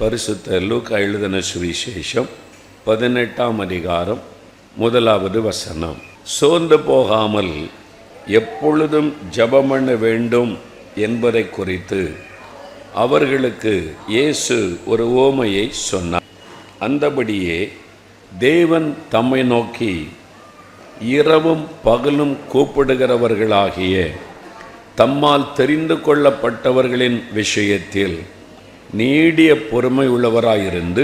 பரிசுத்த லூக்கா எழுதின சுவிசேஷம் 18ஆம் அதிகாரம் 1வது வசனம். சோர்ந்து போகாமல் எப்பொழுதும் ஜெபம் பண்ண வேண்டும் என்பதை குறித்து அவர்களுக்கு இயேசு ஒரு உவமையை சொன்னார். அந்தபடியே தேவன் தம்மை நோக்கி இரவும் பகலும் கூப்பிடுகிறவர்களாகிய தம்மால் தெரிந்து கொள்ளப்பட்டவர்களின் விஷயத்தில் நீடிய பொறுமை உள்ளவராயிருந்து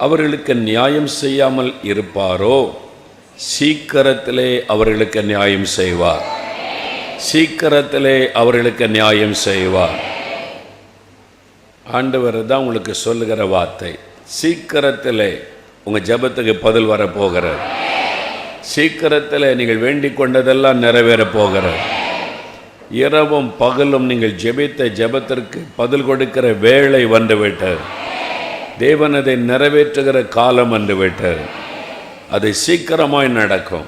அவர்களுக்கு நியாயம் செய்யாமல் இருப்பாரோ, சீக்கிரத்திலே அவர்களுக்கு நியாயம் செய்வார். சீக்கிரத்திலே அவர்களுக்கு நியாயம் செய்வார். ஆண்டவர் தான் உங்களுக்கு சொல்லுகிற வார்த்தை. சீக்கிரத்திலே உங்கள் ஜெபத்துக்கு பதில் வரப்போகிறது. சீக்கிரத்தில் நீங்கள் வேண்டிக் கொண்டதெல்லாம் நிறைவேற போகிறது. இரவும் பகலும் நீங்கள் ஜெபித்த ஜெபத்திற்கு பதில் கொடுக்கிற வேளை வந்துவிட்டது. தேவன் அதை நிறைவேற்றுகிற காலம் வந்துவிட்டது. அது சீக்கிரமாய் நடக்கும்.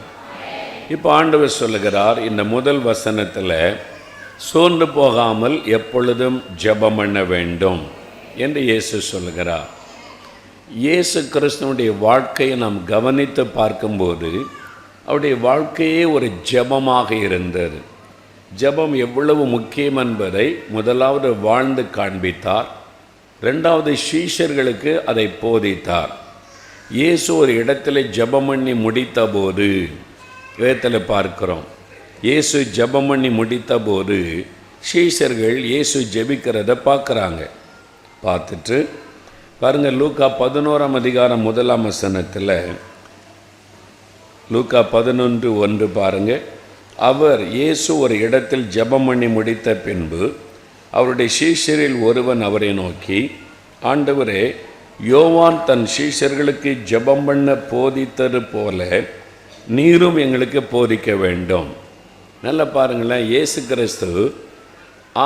இப்போ ஆண்டவர் சொல்லுகிறார், இந்த முதல் வசனத்தில் சோர்ந்து போகாமல் எப்பொழுதும் ஜெபம் பண்ண வேண்டும் என்று இயேசு சொல்லுகிறார். இயேசு கிறிஸ்துவனுடைய வாழ்க்கையை நாம் கவனித்து பார்க்கும்போது அவருடைய வாழ்க்கையே ஒரு ஜெபமாக இருந்தது. ஜெபம் எவ்வளவு முக்கியம் என்பதை முதலாவது வாழ்ந்து காண்பித்தார். ரெண்டாவது சீஷர்களுக்கு அதை போதித்தார். இயேசு ஒரு இடத்துல ஜெபம் பண்ணி முடித்த போது வேதத்தில் பார்க்கிறோம். இயேசு ஜெபம் பண்ணி முடித்த போது சீஷர்கள் இயேசு ஜெபிக்கிறத பார்க்குறாங்க. பார்த்துட்டு பாருங்கள், லூக்கா 11ஆம் அதிகாரம் 1ஆம் வசனத்தில் லூக்கா 11:1 பாருங்கள். அவர் இயேசு ஒரு இடத்தில் ஜெபம் பண்ணி முடித்த பின்பு அவருடைய சீஷரில் ஒருவன் அவரை நோக்கி, ஆண்டவரே, யோவான் தன் சீஷர்களுக்கு ஜெபம் பண்ண போதித்தது போல நீரும் எங்களுக்கு போதிக்க வேண்டும். நல்லா பாருங்களேன், இயேசு கிறிஸ்து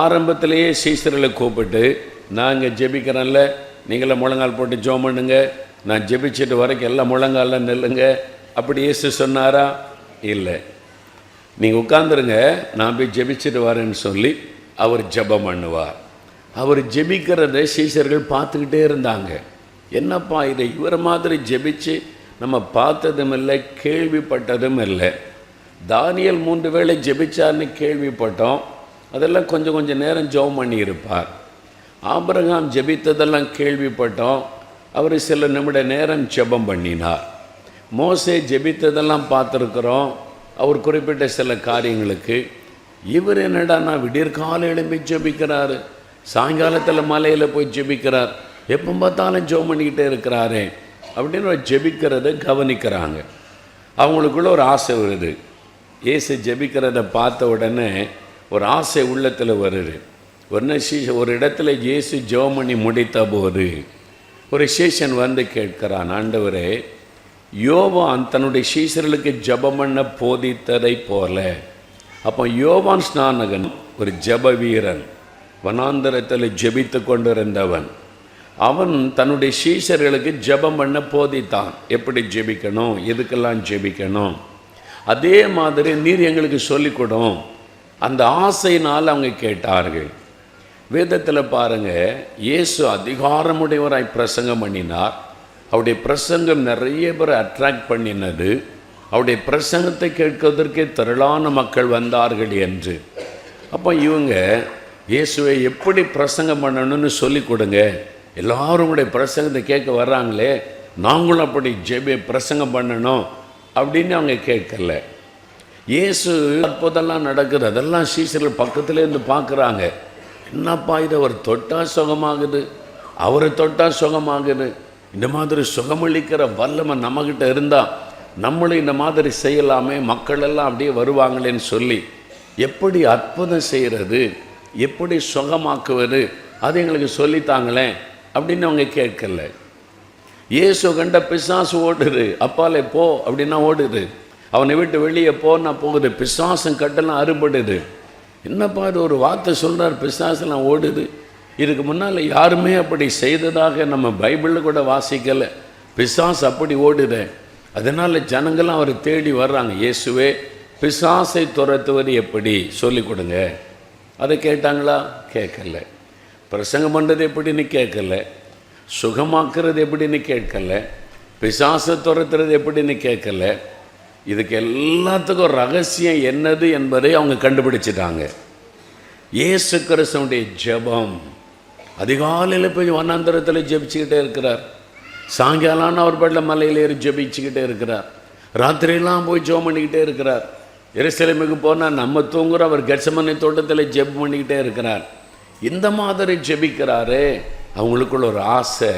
ஆரம்பத்திலேயே சீஷர்களை கூப்பிட்டு, நான் இங்கே ஜெபிக்கிறேன்ல, நீங்களே முழங்கால் போட்டு ஜெபம் பண்ணுங்க, நான் ஜெபிச்சுட்டு வரைக்கும் எல்லாம் முழங்கால நில்லுங்க, அப்படி இயேசு சொன்னாரா? இல்லை. நீங்கள் உட்காந்துருங்க, நான் போய் ஜெபிச்சுட்டு வரேன்னு சொல்லி அவர் ஜெபம் பண்ணுவார். அவர் ஜெபிக்கிறத சீஷர்கள் பார்த்துக்கிட்டே இருந்தாங்க. என்னப்பா இதை இவரை மாதிரி ஜெபிச்சு நம்ம பார்த்ததும் இல்லை, கேள்விப்பட்டதும் இல்லை. தானியேல் 3 வேளை ஜெபிச்சார்னு கேள்விப்பட்டோம். அதெல்லாம் கொஞ்சம் நேரம் ஜெபம் பண்ணியிருப்பார். ஆபிரகாம் ஜெபித்ததெல்லாம் கேள்விப்பட்டோம். அவர் சில நிமிட நேரம் ஜெபம் பண்ணினார். மோசே ஜெபித்ததெல்லாம் பார்த்துருக்குறோம், அவர் குறிப்பிட்ட சில காரியங்களுக்கு. இவர் என்னடானா விடியற்காலம் எழும்பி ஜெபிக்கிறாரு, சாயங்காலத்தில் மலையில் போய் ஜெபிக்கிறார், எப்போ பார்த்தாலும் ஜெபம் பண்ணிக்கிட்டே இருக்கிறாரே அப்படின்னு ஒரு ஜெபிக்கிறத கவனிக்கிறாங்க. அவங்களுக்குள்ள ஒரு ஆசை வருது. இயேசு ஜெபிக்கிறத பார்த்த உடனே ஒரு ஆசை உள்ளத்தில் வருது. ஒரு இடத்துல இயேசு ஜெபம் பண்ணி முடித்த போது ஒரு சீஷன் வந்து கேட்கிறான், ஆண்டவரே, யோவான் தன்னுடைய சீஷர்களுக்கு ஜெபம் பண்ண போதித்ததை போல. அப்போ யோவான் ஸ்நானகன் ஒரு ஜெப வீரன், வனாந்தரத்தில் ஜெபித்து கொண்டிருந்தவன். அவன் தன்னுடைய சீஷர்களுக்கு ஜெபம் பண்ண போதித்தான், எப்படி ஜெபிக்கணும், எதுக்கெல்லாம் ஜெபிக்கணும். அதே மாதிரி நீர் எங்களுக்கு சொல்லிக்கொடும். அந்த ஆசையினால் அவங்க கேட்டார்கள். வேதத்தில் பாருங்கள், இயேசு அதிகாரமுடையவராய் பிரசங்கம் பண்ணினார். அவருடைய பிரசங்கம் நிறைய பேர் அட்ராக்ட் பண்ணினது. அவருடைய பிரசங்கத்தை கேட்பதற்கே திரளான மக்கள் வந்தார்கள் என்று. அப்போ இவங்க இயேசுவை எப்படி பிரசங்கம் பண்ணணும்னு சொல்லி கொடுங்க, எல்லாரும் உடைய பிரசங்கத்தை கேட்க வர்றாங்களே, நாங்களும் அப்படி பிரசங்கம் பண்ணணும் அப்படின்னு அவங்க கேட்கல. இயேசு அப்போதெல்லாம் நடக்குது, அதெல்லாம் சீஷர்கள் பக்கத்துலேருந்து பார்க்குறாங்க. என்னப்பா இது, அவர் தொட்டா சுகமாகுது, அவரை தொட்டா சுகமாகுது, இந்த மாதிரி சுகமளிக்கிற வல்லமை நம்மக்கிட்ட இருந்தால் நம்மளும் இந்த மாதிரி செய்யலாமே, மக்கள் எல்லாம் அப்படியே வருவாங்களேன்னு சொல்லி எப்படி அற்புதம் செய்கிறது, எப்படி சுகமாக்குவது, அது எங்களுக்கு சொல்லித்தாங்களே அப்படின்னு அவங்க கேட்கல. இயேசு கண்ட பிசாசு ஓடுது, அப்பாலே போ அப்படின்னா ஓடுது, அவனை விட்டு வெளியே போனா போகுது, பிசாசும் கட்டெல்லாம் அறுபடுது. என்னப்பா இது ஒரு வார்த்தை சொல்கிறார், பிசாசெல்லாம் ஓடுது. இதுக்கு முன்னால் யாருமே அப்படி செய்ததாக நம்ம பைபிளில் கூட வாசிக்கலை. பிசாசு அப்படி ஓடுது. அதனால் ஜனங்கள்லாம் அவரை தேடி வர்றாங்க. இயேசுவே, பிசாசை துரத்துவது எப்படி சொல்லிக் கொடுங்க. அதை கேட்டாங்களா? கேட்கல. பிரசங்கம் பண்ணுறது எப்படின்னு கேட்கல. சுகமாக்குறது எப்படின்னு கேட்கல, பிசாசை துரத்துறது எப்படின்னு கேட்கல. இதுக்கு எல்லாத்துக்கும் ரகசியம் என்னது என்பதை அவங்க கண்டுபிடிச்சிட்டாங்க. இயேசு கிறிஸ்துவுடைய ஜெபம். அதிகாலையில் போய் வனாந்தரத்தில் ஜெபிச்சுக்கிட்டே இருக்கிறார். சாயங்காலம் அவர் பள்ள மலையில் ஏறி ஜெபிச்சுக்கிட்டே இருக்கிறார். ராத்திரியெல்லாம் போய் ஜெபம் பண்ணிக்கிட்டே இருக்கிறார். எருசலேமுக்கு போனால் நம்ம தூங்குற அவர் கெத்செமனே தோட்டத்தில் ஜெபம் பண்ணிக்கிட்டே இருக்கிறார். இந்த மாதிரி ஜெபிக்கிறாரே, அவங்களுக்குள்ள ஒரு ஆசை.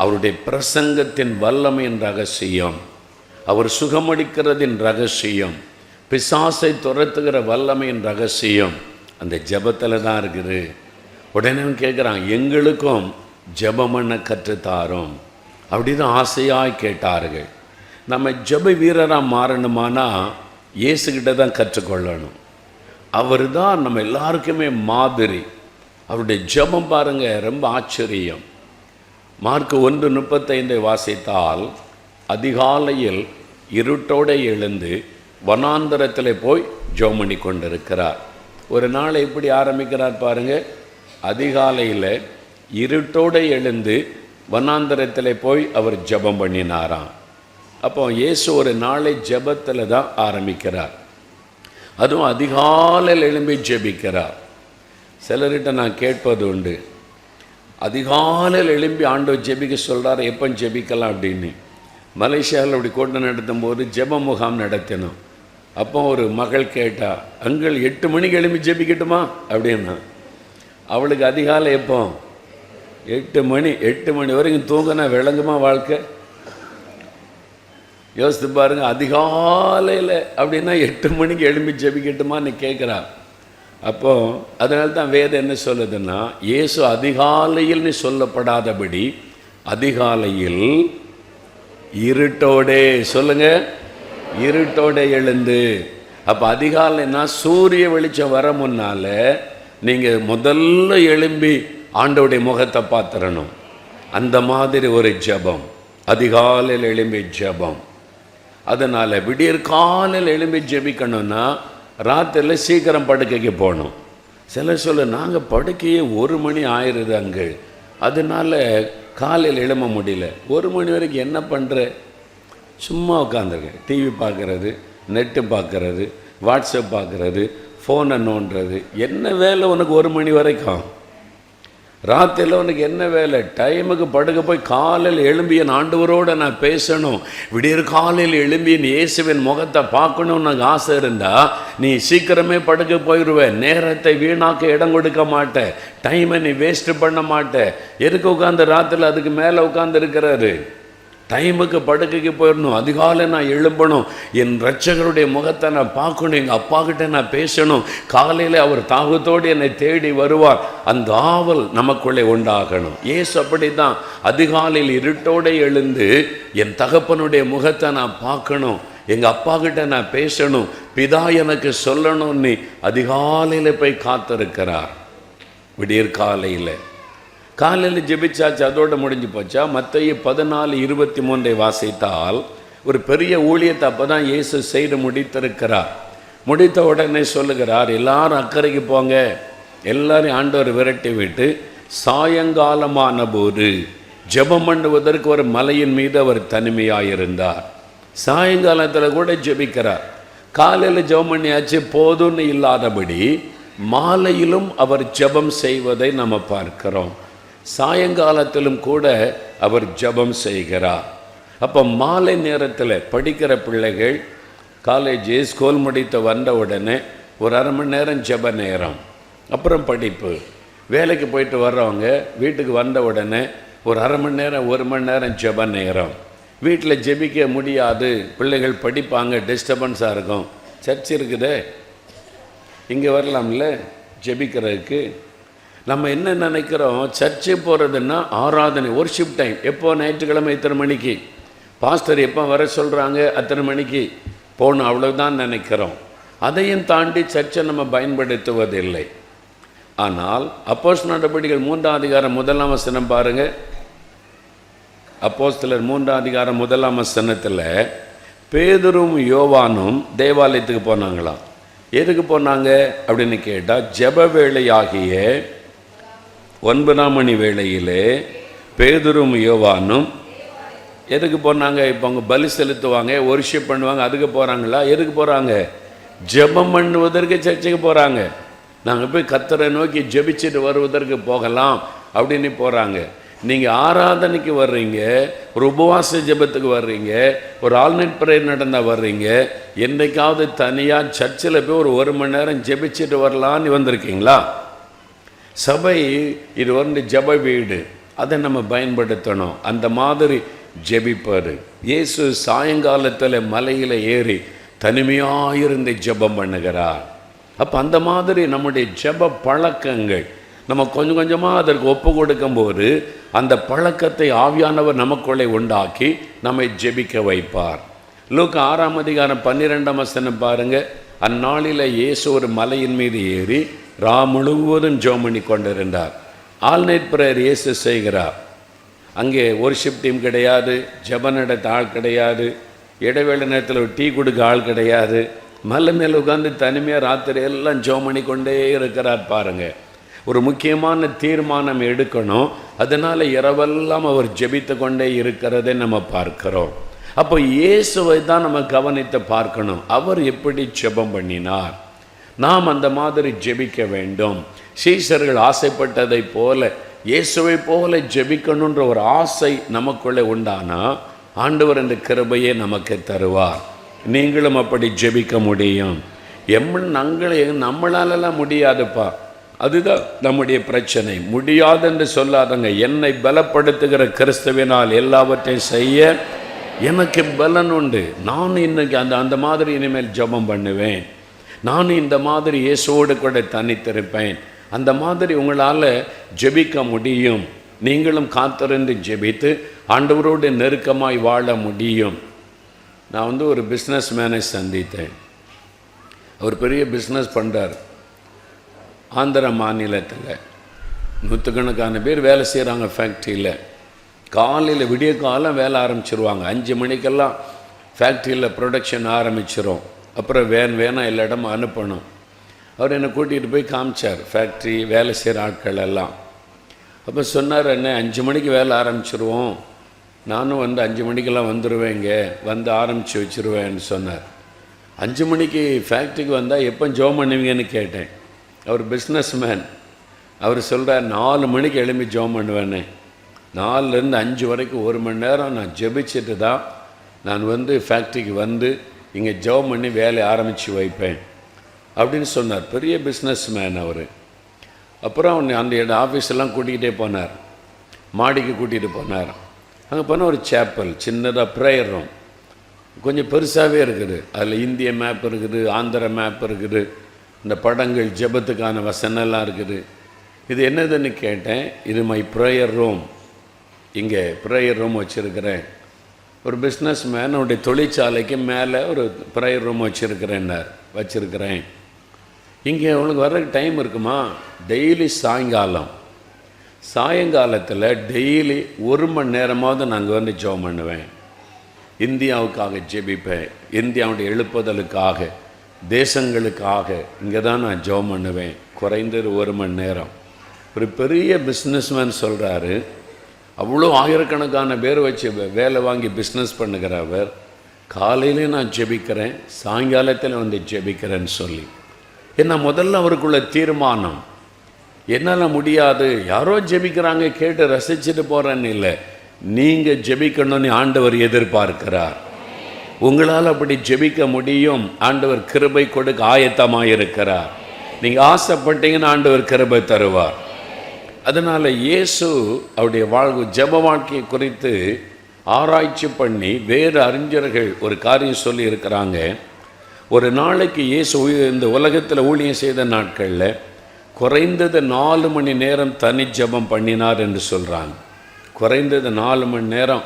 அவருடைய பிரசங்கத்தின் வல்லமையின் ரகசியம், அவர் சுகமளிக்கிறதின் ரகசியம், பிசாசை துரத்துகிற வல்லமையின் ரகசியம் அந்த ஜெபத்தில் தான் இருக்குது. உடனே கேட்குறான், எங்களுக்கும் ஜெபம் பண்ண கற்றுத்தாரோம். அப்படி தான் ஆசையாக கேட்டார்கள். நம்ம ஜெப வீரராக மாறணுமானா இயேசுக்கிட்ட தான் கற்றுக்கொள்ளணும். அவர் தான் நம்ம எல்லாருக்குமே மாதிரி. அவருடைய ஜெபம் பாருங்கள், ரொம்ப ஆச்சரியம். மார்க் 1:35 வாசித்தால், அதிகாலையில் இருட்டோடு எழுந்து வனாந்தரத்தில் போய் ஜெபம் பண்ணி கொண்டிருக்கிறார். ஒரு நாளை எப்படி ஆரம்பிக்கிறார் பாருங்கள். அதிகாலையில் இருட்டோடு எழுந்து வனாந்தரத்தில் போய் அவர் ஜெபம் பண்ணினாராம். அப்போ இயேசு ஒரு நாளை ஜெபத்தில் தான் ஆரம்பிக்கிறார். அதுவும் அதிகாலையில் எழும்பி ஜெபிக்கிறார். சிலர்கிட்ட நான் கேட்பது உண்டு, அதிகாலையில் எழும்பி ஆண்டவர் ஜெபிக்க சொல்கிறார், எப்போ ஜெபிக்கலாம் அப்படின்னு. மலேசியாவில் அப்படி கூட்டம் நடத்தும் போது ஜெப முகாம் நடத்தினோம். அப்போ ஒரு மகள் கேட்டா, அங்கள் 8 மணிக்கு எழும்பி ஜெபிக்கட்டுமா அப்படின்னா. அவளுக்கு அதிகாலை எப்போ? 8 மணி வரைக்கும் தூங்கினா விளங்குமா வாழ்க்கை? யோசித்து பாருங்க. அதிகாலையில் அப்படின்னா 8 மணிக்கு எழும்பி ஜெபிக்கட்டுமான்னு கேட்குறான். அப்போ அதனால தான் வேதம் என்ன சொல்லுதுன்னா, இயேசு அதிகாலையில்னு சொல்லப்படாதபடி அதிகாலையில் இருட்டோடே, சொல்லுங்க, இருட்டோடே எழுந்து. அப்போ அதிகாலைன்னா சூரிய வெளிச்சம் வர முன்னால நீங்கள் முதல்ல எழும்பி ஆண்டவருடைய முகத்தை பார்த்துடணும். அந்த மாதிரி ஒரு ஜெபம், அதிகாலையில் எழும்பி ஜெபம். அதனால் விடியற் காலையில் எழும்பி ஜெபிக்கணும்னா ராத்திரியில் சீக்கிரம் படுக்கைக்கு போகணும். சிலர் சொல்ல, நாங்கள் படுக்கையே 1 மணி ஆயிடுது அங்கே, அதனால காலையில் எழும்ப முடியல. 1 மணி வரைக்கும் என்ன பண்ணுற? சும்மா உட்காந்துருக்கேன், டிவி பார்க்குறது, நெட்டு பார்க்குறது, வாட்ஸ்அப் பார்க்குறது, ஃபோனை நோண்டுறது. என்ன வேலை உனக்கு 1 மணி வரைக்கும்? ராத்திரியில் உனக்கு என்ன வேலை? டைமுக்கு படுக்க போய் காலையில் எழும்பி என் ஆண்டவரோடு நான் பேசணும், விடியற் காலையில் எழும்பி இயேசுவின் முகத்தை பார்க்கணும்னு எனக்கு ஆசை இருந்தால் நீ சீக்கிரமே படுக்க போயிடுவேன். நேரத்தை வீணாக்க இடம் கொடுக்க மாட்டேன், டைமை நீ வேஸ்ட்டு பண்ண மாட்டேன். எதுக்கு உட்காந்து ராத்திரியில் அதுக்கு மேலே உட்காந்து இருக்கிறாரு? டைமுக்கு படுக்கைக்கு போயிடணும், அதிகாலை நான் எழும்பணும், என் இரட்சகருடைய முகத்தை நான் பார்க்கணும், எங்கள் அப்பா கிட்ட நான் பேசணும், காலையில் அவர் தாகத்தோடு என்னை தேடி வருவார். அந்த ஆவல் நமக்குள்ளே உண்டாகணும். இயேசு அப்படி தான் அதிகாலையில் இருட்டோடு எழுந்து என் தகப்பனுடைய முகத்தை நான் பார்க்கணும், எங்கள் அப்பா கிட்ட நான் பேசணும், பிதா எனக்கு சொல்லணும்னு அதிகாலையில் போய் காத்திருக்கிறார். விடியற் காலையில் ஜெபிச்சாச்சு, அதோடு முடிஞ்சு போச்சா? மத்தேயு 14:23 வாசித்தால் ஒரு பெரிய ஊழியத்தை அப்போ தான் இயேசு செய்து முடித்திருக்கிறார். முடித்த உடனே சொல்லுகிறார், எல்லாரும் அக்கறைக்கு போங்க. எல்லாரையும் ஆண்டவர் விரட்டி விட்டு சாயங்காலமான போது ஜெபம் பண்ணுவதற்கு ஒரு மலையின் மீது அவர் தனிமையாயிருந்தார். சாயங்காலத்தில் கூட ஜெபிக்கிறார். காலையில் ஜெபம் பண்ணியாச்சு போதும்னு இல்லாதபடி மாலையிலும் அவர் ஜெபம் செய்வதை நம்ம பார்க்கிறோம். சாயங்காலத்திலும் கூட அவர் ஜெபம் செய்கிறார். அப்போ மாலை நேரத்தில் படிக்கிற பிள்ளைகள் காலேஜ் ஸ்கூல் முடித்து வந்த உடனே ஒரு 1/2 மணி நேரம் ஜெப நேரம், அப்புறம் படிப்பு. வேலைக்கு போயிட்டு வர்றவங்க வீட்டுக்கு வந்த உடனே ஒரு 1/2 மணி நேரம் 1 மணி நேரம் ஜெப நேரம். வீட்டில் ஜெபிக்க முடியாது, பிள்ளைகள் படிப்பாங்க, டிஸ்டர்பன்ஸாக இருக்கும். சர்ச் இருக்குதே, இங்கே வரலாம்ல ஜெபிக்கிறதுக்கு. நம்ம என்ன நினைக்கிறோம், சர்ச்சை போகிறதுன்னா ஆராதனை, ஒர்ஷிப் டைம் எப்போ? ஞாயிற்றுக்கிழமை இத்தனை மணிக்கு, பாஸ்டர் எப்போ வர சொல்கிறாங்க அத்தனை மணிக்கு போகணும், அவ்வளோதான் நினைக்கிறோம். அதையும் தாண்டி சர்ச்சை நம்ம பயன்படுத்துவதில்லை. ஆனால் அப்போஸ்தலர் நடபடிகள் 3ஆம் அதிகாரம் 1ஆம் வசனம் பாருங்கள். அப்போஸ்தலர் 3ஆம் அதிகாரம் 1ஆம் வசனத்தில் பேதுரும் யோவானும் தேவாலயத்துக்கு போனாங்களாம். எதுக்கு போனாங்க அப்படின்னு கேட்டால், ஜெப வேளையாகிய 9ஆம் மணி வேளையிலே பேதுரும் யோவானும் எதுக்கு போனாங்க? இப்போ அவங்க பலி செலுத்துவாங்க, வொர்ஷிப் பண்ணுவாங்க, அதுக்கு போகிறாங்களா? எதுக்கு போகிறாங்க? ஜெபம் பண்ணுவதற்கு சர்ச்சைக்கு போகிறாங்க. நாங்கள் போய் கர்த்தரை நோக்கி ஜெபிச்சுட்டு வருவதற்கு போகலாம் அப்படின்னு போகிறாங்க. நீங்கள் ஆராதனைக்கு வர்றீங்க, ஒரு உபவாச ஜெபத்துக்கு வர்றீங்க, ஒரு ஆல்நைட் ப்ரேயர் நடந்தால் வர்றீங்க, என்றைக்காவது தனியாக சர்ச்சில் போய் ஒரு மணி நேரம் ஜெபிச்சுட்டு வரலான்னு வந்திருக்கீங்களா? சபை இது வந்து ஜெப வீடு, அதை நம்ம பயன்படுத்தணும். அந்த மாதிரி ஜெபிப்பார். இயேசு சாயங்காலத்தில் மலையில் ஏறி தனிமையாக இருந்து ஜெபம் பண்ணுகிறார். அப்போ அந்த மாதிரி நம்முடைய ஜெப பழக்கங்கள் நம்ம கொஞ்சம் கொஞ்சமாக அதற்கு ஒப்பு கொடுக்கும்போது அந்த பழக்கத்தை ஆவியானவர் நமக்குள்ளே உண்டாக்கி நம்மை ஜெபிக்க வைப்பார். லூக்கா 6:12 பாருங்கள். அந்நாளில் இயேசு ஒரு மலையின் மீது ஏறி முழுவதும் ஜெபம் பண்ணி கொண்டிருந்தார். ஆல் நைட் ப்ரேயர் இயேசு செய்கிறார். அங்கே வொர்ஷிப் டீம் கிடையாது, ஜெப நடத்த ஆள் கிடையாது, இடைவேளை நேரத்தில் ஒரு டீ கொடுக்க ஆள் கிடையாது. மலை மேலே உட்காந்து தனிமையாக ராத்திரி எல்லாம் ஜெபம் பண்ணி கொண்டே இருக்கிறார். பாருங்கள், ஒரு முக்கியமான தீர்மானம் எடுக்கணும். அதனால் இரவெல்லாம் அவர் ஜெபித்து கொண்டே இருக்கிறதை நம்ம பார்க்கிறோம். அப்போ இயேசுவை தான் நம்ம கவனித்து பார்க்கணும். அவர் எப்படி ஜெபம் பண்ணினார், நாம் அந்த மாதிரி ஜெபிக்க வேண்டும். சீஷர்கள் ஆசைப்பட்டதை போல இயேசுவை போல ஜெபிக்கணுன்ற ஒரு ஆசை நமக்குள்ளே உண்டானா ஆண்டவர் இந்த கிருபையை நமக்கு தருவார். நீங்களும் அப்படி ஜெபிக்க முடியும். நம்மளாலெல்லாம் முடியாதுப்பா, அதுதான் நம்முடைய பிரச்சனை. முடியாது என்று சொல்லாதங்க. என்னை பலப்படுத்துகிற கிறிஸ்துவினால் எல்லாவற்றையும் செய்ய எனக்கு பலன் உண்டு. நானும் இன்னைக்கு அந்த மாதிரி இனிமேல் ஜெபம் பண்ணுவேன். நானும் இந்த மாதிரி இயேசுவோடு கூட தனித்திருப்பேன். அந்த மாதிரி உங்களால் ஜெபிக்க முடியும். நீங்களும் காத்திருந்து ஜெபித்து ஆண்டவரோடு நெருக்கமாய் வாழ முடியும். நான் வந்து ஒரு பிஸ்னஸ் மேனை சந்தித்தேன். அவர் பெரிய பிஸ்னஸ் பண்ணுறார். ஆந்திர மாநிலத்தில் நூற்றுக்கணக்கான பேர் வேலை செய்கிறாங்க ஃபேக்ட்ரியில். காலையில் விடிய காலம் வேலை ஆரம்பிச்சிருவாங்க. 5 மணிக்கெல்லாம் ஃபேக்ட்ரியில் ப்ரொடக்ஷன் ஆரம்பிச்சிரும். அப்புறம் வேணாம் எல்லா இடமும் அனுப்பணும். அவர் என்னை கூட்டிகிட்டு போய் காமிச்சார் ஃபேக்ட்ரி வேலை செய்கிற ஆட்கள் எல்லாம். அப்போ சொன்னார், என்ன 5 மணிக்கு வேலை ஆரம்பிச்சிருவோம், நானும் வந்து 5 மணிக்கெல்லாம் வந்துடுவேங்க, வந்து ஆரம்பித்து வச்சுருவேன்னு சொன்னார். 5 மணிக்கு ஃபேக்ட்ரிக்கு வந்தால் எப்போ ஜெபம் பண்ணுவீங்கன்னு கேட்டேன். அவர் பிஸ்னஸ் மேன். அவர் சொல்கிறார், 4 மணிக்கு எழும்பி ஜெபம் பண்ணுவேன்னு. 4லேருந்து 5 வரைக்கும் 1 மணி நேரம் நான் ஜெபிச்சுட்டு தான் நான் வந்து ஃபேக்ட்ரிக்கு வந்து இங்கே ஜெபம் பண்ணி வேலையை ஆரம்பித்து வைப்பேன் அப்படின்னு சொன்னார். பெரிய பிஸ்னஸ் மேன் அவர். அப்புறம் அந்த ஆஃபீஸெல்லாம் கூட்டிகிட்டே போனார். மாடிக்கு கூட்டிகிட்டு போனார். அங்கே போனால் ஒரு சேப்பல், சின்னதாக ப்ரேயர் ரூம், கொஞ்சம் பெருசாகவே இருக்குது. அதில் இந்திய மேப் இருக்குது, ஆந்திர மேப் இருக்குது, இந்த படங்கள் ஜெபத்துக்கான வசனெல்லாம் இருக்குது. இது என்னதுன்னு கேட்டேன். இது மை ப்ரேயர் ரூம், இங்கே ப்ரேயர் ரூம் வச்சுருக்கிறேன். ஒரு பிஸ்னஸ் மேன் அவருடைய தொழிற்சாலைக்கு மேலே ஒரு ப்ரேயர் ரூம் வச்சுருக்கிறேன். இங்கே அவங்களுக்கு வர்றதுக்கு டைம் இருக்குமா? டெய்லி சாயங்காலத்தில் டெய்லி 1 மணி நேரமாவது நாங்கள் வந்து ஜெபம் பண்ணுவேன். இந்தியாவுக்காக ஜெபிப்பேன், இந்தியாவுடைய எழுப்புதலுக்காக, தேசங்களுக்காக இங்கே தான் நான் ஜெபம் பண்ணுவேன். குறைந்தது 1 மணி நேரம். ஒரு பெரிய பிஸ்னஸ்மேன் சொல்கிறாரு, அவ்வளோ ஆயிரக்கணக்கான பேர் வச்சு வேலை வாங்கி பிஸ்னஸ் பண்ணுகிறவர், காலையிலே நான் ஜெபிக்கிறேன், சாயங்காலத்தில் வந்து ஜெபிக்கிறேன்னு சொல்லி. ஏன்னா முதல்ல அவருக்குள்ள தீர்மானம், என்னால் முடியாது, யாரோ ஜெபிக்கிறாங்க கேட்டு ரசிச்சுட்டு போகிறேன்னு இல்லை, நீங்கள் ஜெபிக்கணும்னு ஆண்டவர் எதிர்பார்க்கிறார். உங்களால் அப்படி ஜெபிக்க முடியும். ஆண்டவர் கிருபை கொடுக்க ஆயத்தமாக இருக்கிறார். நீங்கள் ஆசைப்பட்டீங்கன்னா ஆண்டவர் கிருபை தருவார். அதனால் இயேசு அவருடைய ஜெப வாழ்க்கையை குறித்து ஆராய்ச்சி பண்ணி வேறு அறிஞர்கள் ஒரு காரியம் சொல்லி இருக்கிறாங்க. ஒரு நாளைக்கு இயேசு இந்த உலகத்தில் ஊழியம் செய்த நாட்களில் குறைந்தது 4 மணி நேரம் தனி ஜெபம் பண்ணினார் என்று சொல்கிறாங்க. குறைந்தது 4 மணி நேரம்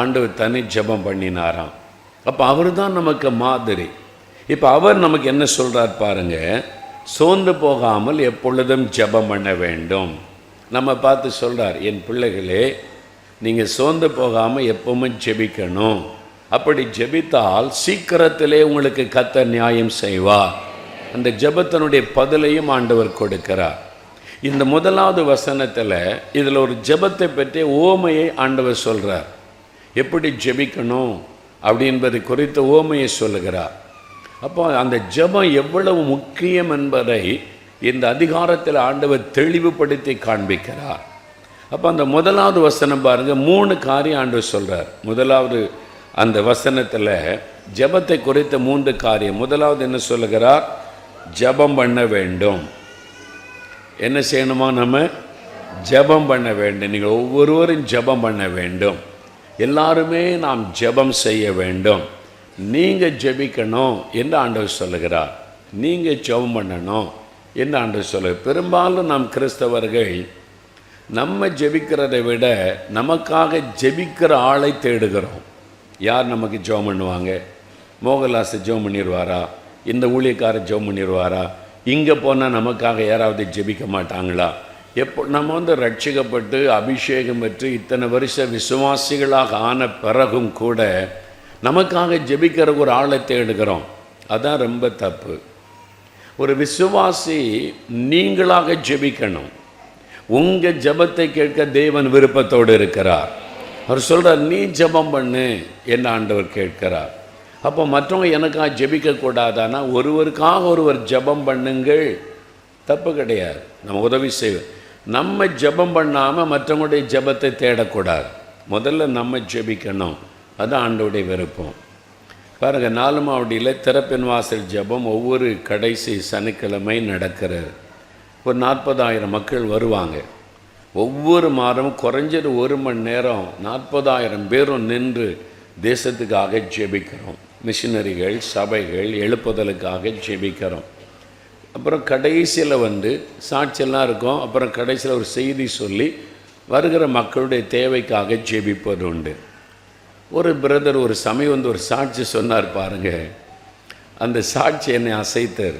ஆண்டவர் தனி ஜெபம் பண்ணினாராம். அப்போ அவர் தான் நமக்கு மாதிரி. இப்போ அவர் நமக்கு என்ன சொல்கிறார் பாருங்கள், சோர்ந்து போகாமல் எப்பொழுதும் ஜெபம் பண்ண வேண்டும். நம்ம பார்த்து சொல்கிறார், என் பிள்ளைகளே நீங்கள் சோர்ந்து போகாமல் எப்பவுமே ஜெபிக்கணும். அப்படி ஜெபித்தால் சீக்கிரத்திலே உங்களுக்கு கர்த்தர் நியாயம் செய்வார். அந்த ஜெபத்தினுடைய பதிலையும் ஆண்டவர் கொடுக்கிறார். இந்த முதலாவது வசனத்தில் இதில் ஒரு ஜெபத்தை பற்றி ஓமையை ஆண்டவர் சொல்கிறார். எப்படி ஜெபிக்கணும் அப்படின்பதை குறித்த ஓமையை சொல்லுகிறார். அப்போ அந்த ஜெபம் எவ்வளவு முக்கியம் என்பதை இந்த அதிகாரத்தில் ஆண்டவர் தெளிவுபடுத்தி காண்பிக்கிறார். அப்போ அந்த முதலாவது வசனம் பாருங்கள், 3 காரியம் ஆண்டவர் சொல்கிறார். முதலாவது அந்த வசனத்தில் ஜெபத்தை குறித்த 3 காரியம். முதலாவது என்ன சொல்லுகிறார்? ஜெபம் பண்ண வேண்டும். என்ன செய்யணுமா? நம்ம ஜெபம் பண்ண வேண்டும். நீங்கள் ஒவ்வொருவரும் ஜெபம் பண்ண வேண்டும். எல்லாருமே நாம் ஜெபம் செய்ய வேண்டும். நீங்கள் ஜெபிக்கணும் என்று ஆண்டவர் சொல்லுகிறார். நீங்கள் ஜெபம் பண்ணணும் என்று ஆண்டவர் சொல்லுகிறார். பெரும்பாலும் நாம் கிறிஸ்தவர்கள் நம்ம ஜெபிக்கிறதை விட நமக்காக ஜெபிக்கிற ஆளை தேடுகிறோம். யார் நமக்கு ஜெபம் பண்ணுவாங்க? மோகன்லாஸ் ஜெபம் பண்ணிடுவாரா? இந்த ஊழியக்காரர் ஜெபம் பண்ணிடுவாரா? இங்கே போனால் நமக்காக யாராவது ஜெபிக்க மாட்டாங்களா? எப்போ நம்ம ரட்சிக்கப்பட்டு அபிஷேகம் பெற்று இத்தனை வருஷ விசுவாசிகளாக ஆன பிறகும் கூட நமக்காக ஜெபிக்கிற ஒரு ஆளை தேடுகிறோம். அதான் ரொம்ப தப்பு. ஒரு விசுவாசி நீங்களாக ஜெபிக்கணும். உங்கள் ஜெபத்தை கேட்க தேவன் விருப்பத்தோடு இருக்கிறார். அவர் சொல்கிறார், நீ ஜெபம் பண்ணு என்று ஆண்டவர் கேட்கிறார். அப்போ மற்றவங்க எனக்காக ஜெபிக்கக்கூடாதானா? ஒருவருக்காக ஒருவர் ஜெபம் பண்ணுங்கள், தப்பு கிடையாது. நம்ம உதவி செய்வோம். நம்ம ஜெபம் பண்ணாமல் மற்றவங்களுடைய ஜெபத்தை தேடக்கூடாது. முதல்ல நம்ம ஜெபிக்கணும். அதுதான் ஆண்டவருடைய விருப்பம். பாருங்கள், 4 மாவடியில் திறப்பின் வாசல் ஜெபம் ஒவ்வொரு கடைசி சனிக்கிழமை நடக்கிறது. ஒரு 40,000 மக்கள் வருவாங்க. ஒவ்வொரு மாதமும் குறைஞ்சது 1 மணி நேரம் 40,000 பேரும் நின்று தேசத்துக்காக ஜெபிக்கிறோம். மிஷினரிகள், சபைகள் எழுப்புதலுக்காக ஜெபிக்கிறோம். அப்புறம் கடைசியில் சாட்சியெல்லாம் இருக்கும். அப்புறம் கடைசியில் ஒரு செய்தி சொல்லி வருகிற மக்களுடைய தேவைக்காக ஜெபிப்பது உண்டு. ஒரு பிரதர் ஒரு சமயம் ஒரு சாட்சி சொன்னார் பாருங்கள். அந்த சாட்சி என்னை அசைத்தார்.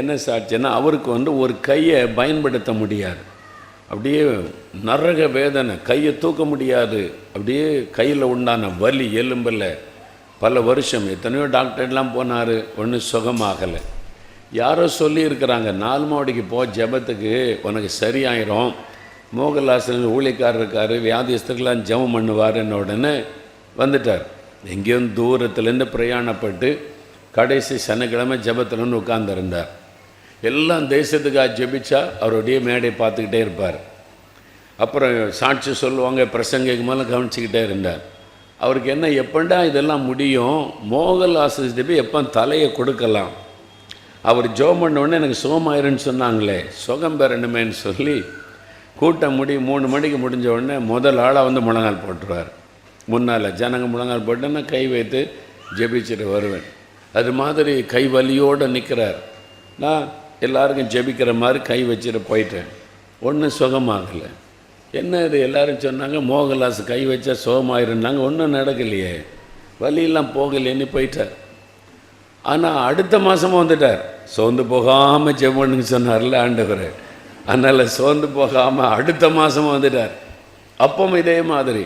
என்ன சாட்சின்னா, அவருக்கு ஒரு கையை பயன்படுத்த முடியாது. அப்படியே நரக வேதனை, கையை தூக்க முடியாது. அப்படியே கையில் உண்டான வலி எலும்பில் பல வருஷம் எத்தனையோ டாக்டர்லாம் போனார், ஒன்றும் சுகமாகலை. யாரோ சொல்லியிருக்கிறாங்க, 4 மாவடிக்கு போ, ஜெபத்துக்கு உனக்கு சரியாயிரும். மோகன்லாசன் ஊழியக்காரர் இருக்கார், வியாதிஸ்தர்களாம் ஜெபம் பண்ணுவாருன்னு உடனே வந்துட்டார். எங்கேயும் தூரத்துலேருந்து பிரயாணப்பட்டு கடைசி சனிக்கிழமை ஜெபத்தில் உட்கார்ந்துருந்தார். எல்லாம் தேசத்துக்காக ஜெபிச்சா அவருடைய மேடை பார்த்துக்கிட்டே இருப்பார். அப்புறம் சாட்சி சொல்லுவாங்க, பிரசங்கைக்கு மேலே கவனிச்சிக்கிட்டே இருந்தார். அவருக்கு என்ன, எப்பண்டா இதெல்லாம் முடியும்? மோகன்லாஸ் எப்போ தலையை கொடுக்கலாம்? அவர் ஜெபம் பண்ண உடனே எனக்கு சுகமாயிருன்னு சொன்னாங்களே, சுகம் பெறணுமேன்னு சொல்லி கூட்டம் 3 மணிக்கு முடிஞ்ச உடனே முதல் ஆளாக முழங்கால் போட்டுருவார். முன்னால் ஜனங்க முழங்கால் போட்டு நான் கை வைத்து ஜெபிச்சுட்டு வருவேன். அது மாதிரி கை வலியோடு நிற்கிறார். நான் எல்லாருக்கும் ஜெபிக்கிற மாதிரி கை வச்சுட்டு போயிட்டேன். ஒன்றும் சுகமாகலை. என்ன இது? எல்லோரும் சொன்னாங்க மோகன்லாஸ் கை வச்சா சுகமாயிருந்தாங்க. ஒன்றும் நடக்கலையே, வலியெல்லாம் போகலைன்னு போயிட்டார். ஆனால் அடுத்த மாதமும் வந்துட்டார். சோர்ந்து போகாமல் ஜெபம்னு சொன்னார்ல ஆண்டவர். அதனால் சோர்ந்து போகாமல் அடுத்த மாதமும் வந்துட்டார். அப்பவும் இதே மாதிரி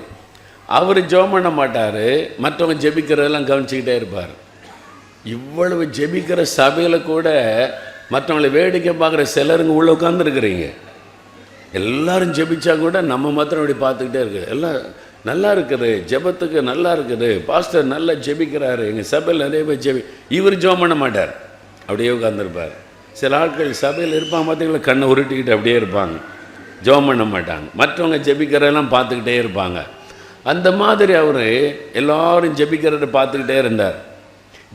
அவர் ஜெபம் பண்ண மாட்டார், மற்றவங்க ஜெபிக்கிறதெல்லாம் கவனிச்சிக்கிட்டே இருப்பார். இவ்வளவு ஜெபிக்கிற சபையில் கூட மற்றவங்களை வேடிக்கை பார்க்குற சிலருங்க உள்ளே உட்காந்துருக்குறீங்க. எல்லோரும் ஜெபிச்சா கூட நம்ம மாத்திரம் அப்படி பார்த்துக்கிட்டே இருக்குது. எல்லாம் நல்லா இருக்குது, ஜெபத்துக்கு நல்லா இருக்குது, பாஸ்டர் நல்லா ஜெபிக்கிறாரு, எங்கள் சபையில் நிறைய பேர் இவர் ஜெபம் பண்ண மாட்டார், அப்படியே உட்காந்துருப்பார். சில ஆட்கள் சபையில் இருப்பாங்க, பார்த்தீங்களா, கண்ணை உருட்டிக்கிட்டு அப்படியே இருப்பாங்க, ஜெபம் பண்ண மாட்டாங்க. மற்றவங்க ஜெபிக்கிறதெல்லாம் பார்த்துக்கிட்டே இருப்பாங்க. அந்த மாதிரி அவர் எல்லோரும் ஜெபிக்கிறத பார்த்துக்கிட்டே இருந்தார்.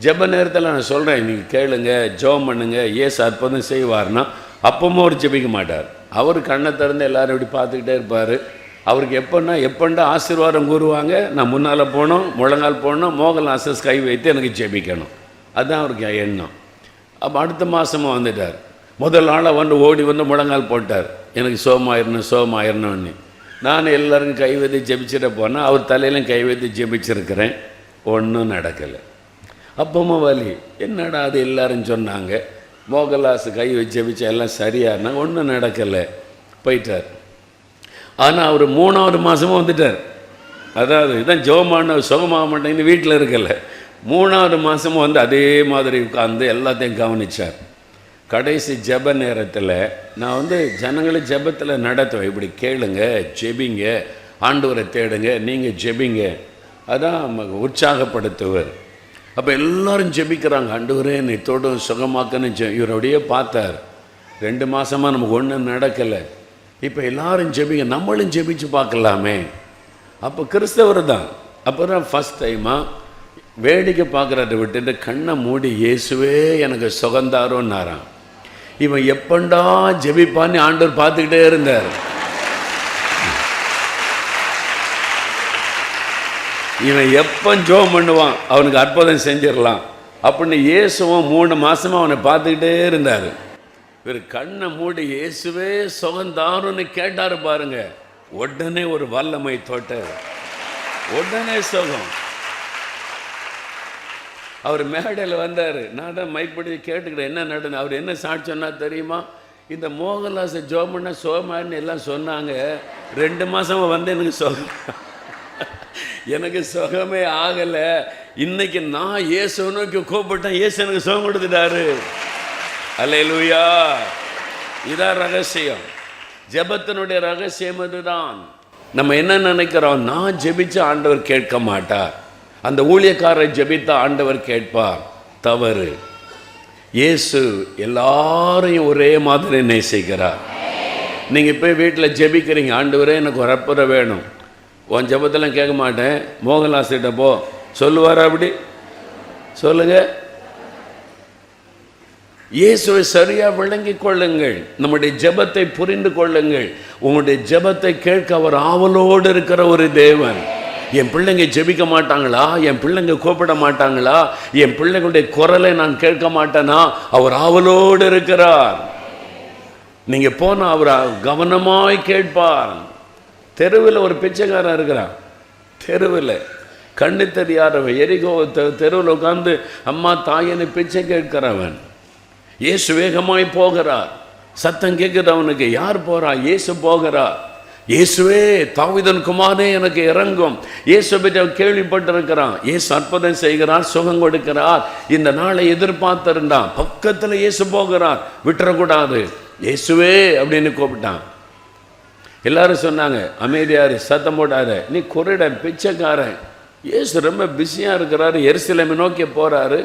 ஜெப நேரத்தில் நான் சொல்கிறேன், நீங்கள் கேளுங்க, ஜெபம் பண்ணுங்க, ஏசு அற்புதம் செய்வார்னா அப்பவும் அவர் ஜெபிக்க மாட்டார். அவர் கண்ணை திறந்து எல்லோரும் இப்படி பார்த்துக்கிட்டே இருப்பார். அவருக்கு எப்பண்டா ஆசீர்வாதம் கூறுவாங்க, நான் முன்னால் போகணும், முழங்கால் போடணும், மோகன்லாஸ் கை வைத்து எனக்கு ஜெபிக்கணும், அதுதான் அவருக்கு எண்ணம். அப்போ அடுத்த மாதமும் வந்துட்டார். முதல் நாளாக ஓடி முழங்கால் போட்டார், எனக்கு சோகமாயிரணும்னு. நான் எல்லோருக்கும் கை வைத்து ஜெபிச்சிட போனேன். அவர் தலையிலும் கை வைத்து ஜெபிச்சிருக்கிறேன், ஒன்றும் நடக்கலை. அப்பவும் வலி. என்னடா அது? எல்லோரும் சொன்னாங்க மோகன்லாஸ் கை வச்சு ஜெபிச்சா எல்லாம் சரியானா, ஒன்றும் நடக்கலை, போயிட்டார். ஆனால் அவர் 3வது மாதமும் வந்துட்டார். அதாவது இதான் ஜெபமான சுகமாக மாட்டேங்குது, வீட்டில் இருக்கலை. 3வது மாதமும் அதே மாதிரி உட்கார்ந்து எல்லாத்தையும் கவனித்தார். கடைசி ஜெப நேரத்தில் நான் ஜனங்களை ஜெபத்தில் நடத்துவேன். இப்படி கேளுங்க, ஜெபிங்க, ஆண்டவரை தேடுங்க, நீங்கள் ஜெபிங்க, அதான் உற்சாகப்படுத்துவர். அப்போ எல்லாரும் ஜெபிக்கிறாங்க, ஆண்டவரே என்னை தொடும் சுகமாக்கன்னு இவருடைய பார்த்தார். 2 மாதமாக நமக்கு ஒன்றும் நடக்கலை. இப்போ எல்லாரும் ஜெபிங்க, நம்மளும் ஜெபிச்சு பார்க்கலாமே. அப்போ கிறிஸ்தவர் தான். அப்போ தான் ஃபஸ்ட் டைமாக வேடிக்கை பார்க்குறத விட்டுட்டு கண்ணை மூடி இயேசுவே எனக்கு சுகந்தாரோன்னாரான். இவன் எப்பண்டா ஜெபிப்பான்னு ஆண்டவர் பார்த்துக்கிட்டே இருந்தார். இவன் எப்போ ஜோம் பண்ணுவான், அவனுக்கு அற்புதம் செஞ்சிடலாம் அப்படின்னு இயேசுவும் 3 மாதமாக அவனை பார்த்துக்கிட்டே இருந்தார். இவர் கண்ணை மூடி இயேசுவே சுகந்தாருன்னு கேட்டார் பாருங்க. உடனே ஒரு வல்லமை தொட்டார், உடனே சுகம். அவர் மேடையில் வந்தார். நான் தான் மைப்படி கேட்டுக்கிறேன் என்ன நடந்தது. அவர் என்ன சாட்சி சொன்னார் தெரியுமா? இந்த மோகன்லாஸை ஜோம் பண்ண சோமான்னு எல்லாம் சொன்னாங்க. 2 மாதமாக எனக்கு சுகமே ஆகலை. இன்னைக்கு நான் இயேசு நோக்கி கூப்பிட்டேன், இயேசு எனக்கு சுகம் கொடுத்துட்டாரு. அல்லேலூயா. இதான் ரகசியம், ஜெபத்தினுடைய ரகசியம். அதுதான் நம்ம என்ன நினைக்கிறோம், நான் ஜெபிச்சா ஆண்டவர் கேட்க மாட்டார், அந்த ஊழியக்காரரை ஜெபித்தா ஆண்டவர் கேட்பார். தவறு. இயேசு எல்லாரையும் ஒரே மாதிரி நேசிக்கிறார். நீங்கள் போய் வீட்டில் ஜெபிக்கிறீங்க, ஆண்டவரே எனக்கு ஒரு அற்புதம் வேணும், உன் ஜெபத்தெல்லாம் கேட்க மாட்டேன், மோகன்லாஸ்கிட்ட போ சொல்லுவார். அப்படி சொல்லுங்க. இயேசுவை சரியாக விளங்கி கொள்ளுங்கள், நம்முடைய ஜெபத்தை புரிந்து கொள்ளுங்கள். உங்களுடைய ஜெபத்தை கேட்க அவர் ஆவலோடு இருக்கிற ஒரு தேவன். என் பிள்ளைங்க ஜெபிக்க மாட்டாங்களா, என் பிள்ளைங்க கூப்பிட மாட்டாங்களா, என் பிள்ளைங்களுடைய குரலை நான் கேட்க மாட்டேனா, அவர் ஆவலோடு இருக்கிறார். நீங்கள் போனால் அவர் கவனமாய் கேட்பார். தெருவில் ஒரு பிச்சைக்காரன் இருக்கிறான், தெருவில் கண்ணு தெரியாதவன், எரிகோ தெருவில் உட்காந்து அம்மா தாயன்னு பிச்சை கேட்கிறவன். இயேசு வேகமாய் போகிறார், சத்தம் கேட்குது அவனுக்கு. யார் போறா? இயேசு போகிறார். இயேசுவே தாவீதின் குமாரனே எனக்கு இறங்கும். இயேசு பற்றி கேள்விப்பட்டிருக்கிறான். இயேசு அற்புதம் செய்கிறார், சுகம் கொடுக்கிறார். இந்த நாளை எதிர்பார்த்திருந்தான். பக்கத்தில் இயேசு போகிறார், விட்டுறக்கூடாது. இயேசுவே அப்படின்னு கூப்பிட்டான். எல்லாரும் சொன்னாங்க, அமைதியாரு, சத்தம் போடாத, நீ குருடன், பிச்சைக்காரன். இயேசு ரொம்ப பிஸியாக இருக்கிறாரு, எருசலேமை நோக்கி போகிறாரு,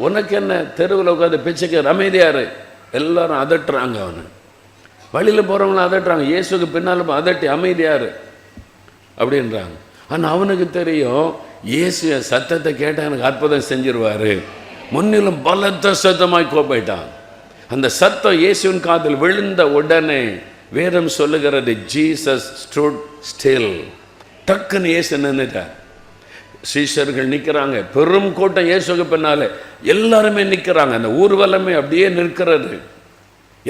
உனக்கு என்ன தெருவில் உட்காந்து பிச்சைக்கார, அமைதியாரு. எல்லாரும் அதட்டுறாங்க, அவனை வழியில் போகிறவங்களும் அதட்டுறாங்க, இயேசுக்கு பின்னால் அதட்டி அமைதியாரு அப்படின்றாங்க. ஆனால் அவனுக்கு தெரியும், இயேசு சத்தத்தை கேட்டால் எனக்கு அற்புதம் செஞ்சிருவார். முன்னிலும் பலத்த சத்தமாய் கோப்பிட்டான். அந்த சத்தம் இயேசுவின் காதில் விழுந்த உடனே வேதம் சொல்லுகிறது, ஜீசஸ் ஸ்டூட் ஸ்டில். டக்குன்னு இயேசு நின்றுட்டார். சீஷர்கள் நிற்கிறாங்க, பெரும் கூட்டம் இயேசுக்கு பின்னாலே எல்லாருமே நிற்கிறாங்க. அந்த ஊர்வலமே அப்படியே நிற்கிறது.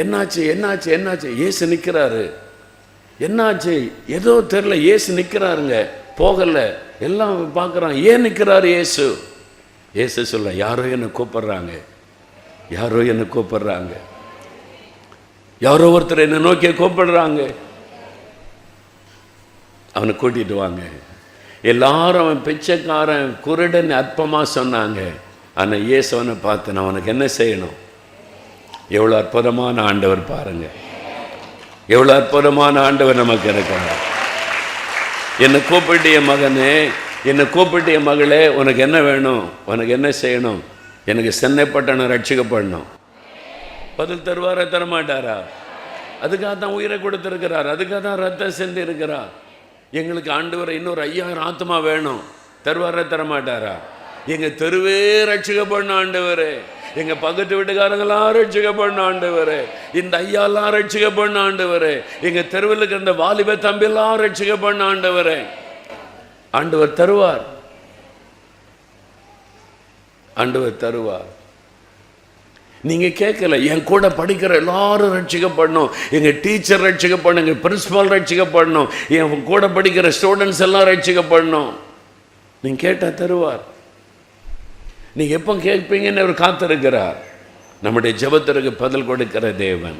என்னாச்சு என்னாச்சு என்னாச்சு? இயேசு நிற்கிறாரு. என்னாச்சு? ஏதோ தெரியல, இயேசு நிற்கிறாருங்க, போகல. எல்லாம் பார்க்குறாங்க, ஏன் நிற்கிறாரு இயேசு? இயேசு சொல்ல, யாரோ என்னை கூப்பிட்றாங்க, யாரோ என்னை கூப்பிட்றாங்க, யாரோ ஒருத்தர் என்னை நோக்கி கூப்பிடுறாங்க, அவனை கூட்டிட்டு வாங்க. எல்லாரும் அவன் பிச்சைக்காரன், குருடன் அற்பமாக சொன்னாங்க. ஆனால் இயேசுவனை பார்த்து, நான் அவனுக்கு என்ன செய்யணும்? எவ்வளோ அற்புதமான ஆண்டவர் பாருங்க, எவ்வளோ அற்புதமான ஆண்டவர் நமக்கு இருக்கிறார். என்னை கூப்பிட்டிய மகனே, என்னை கூப்பிட்டிய மகளே, உனக்கு என்ன வேணும்? உனக்கு என்ன செய்யணும்? எனக்கு சென்னைப்பட்டணம் ரட்சிக்கப்படணும். பதில் தருவாரா, தரமாட்டாரா? அதுக்காக தான் உயிரை கொடுத்திருக்கிறார், அதுக்காக தான் ரத்தம் செஞ்சு இருக்கிறார். எங்களுக்கு ஆண்டவரை இன்னொரு 5000 ஆத்மா வேணும், தருவாரா, தரமாட்டாரா? எங்க தெருவே ரட்சிக்கப்படணும் ஆண்டவரே, எங்க பக்கத்து வீட்டுக்காரங்களாம் ரட்சிக்கப்படணும் ஆண்டவரே, இந்த ஐயாலாம் ரட்சிக்கப்படணும் ஆண்டவரே, எங்க தெருவில் இருக்கிற இந்த வாலிப தம்பிலாம் ரட்சிக்கப்படணும் ஆண்டவரே. ஆண்டவர் தருவார், ஆண்டவர் தருவார். நீங்க கேட்கல, என் கூட படிக்கிற எல்லாரும் ரட்சிக்கப்படணும், எங்க டீச்சர் ரட்சிக்கப்படணும், எங்க பிரின்சிபால் ரட்சிக்கப்படணும், என் கூட படிக்கிற ஸ்டூடெண்ட்ஸ் எல்லாம் ரட்சிக்கப்படணும். நீங்க கேட்டா தருவார். நீங்க எப்போ கேட்பீங்கன்னு அவர் காத்திருக்கிறார். நம்முடைய ஜெபத்திற்கு பதில் கொடுக்கிற தேவன்.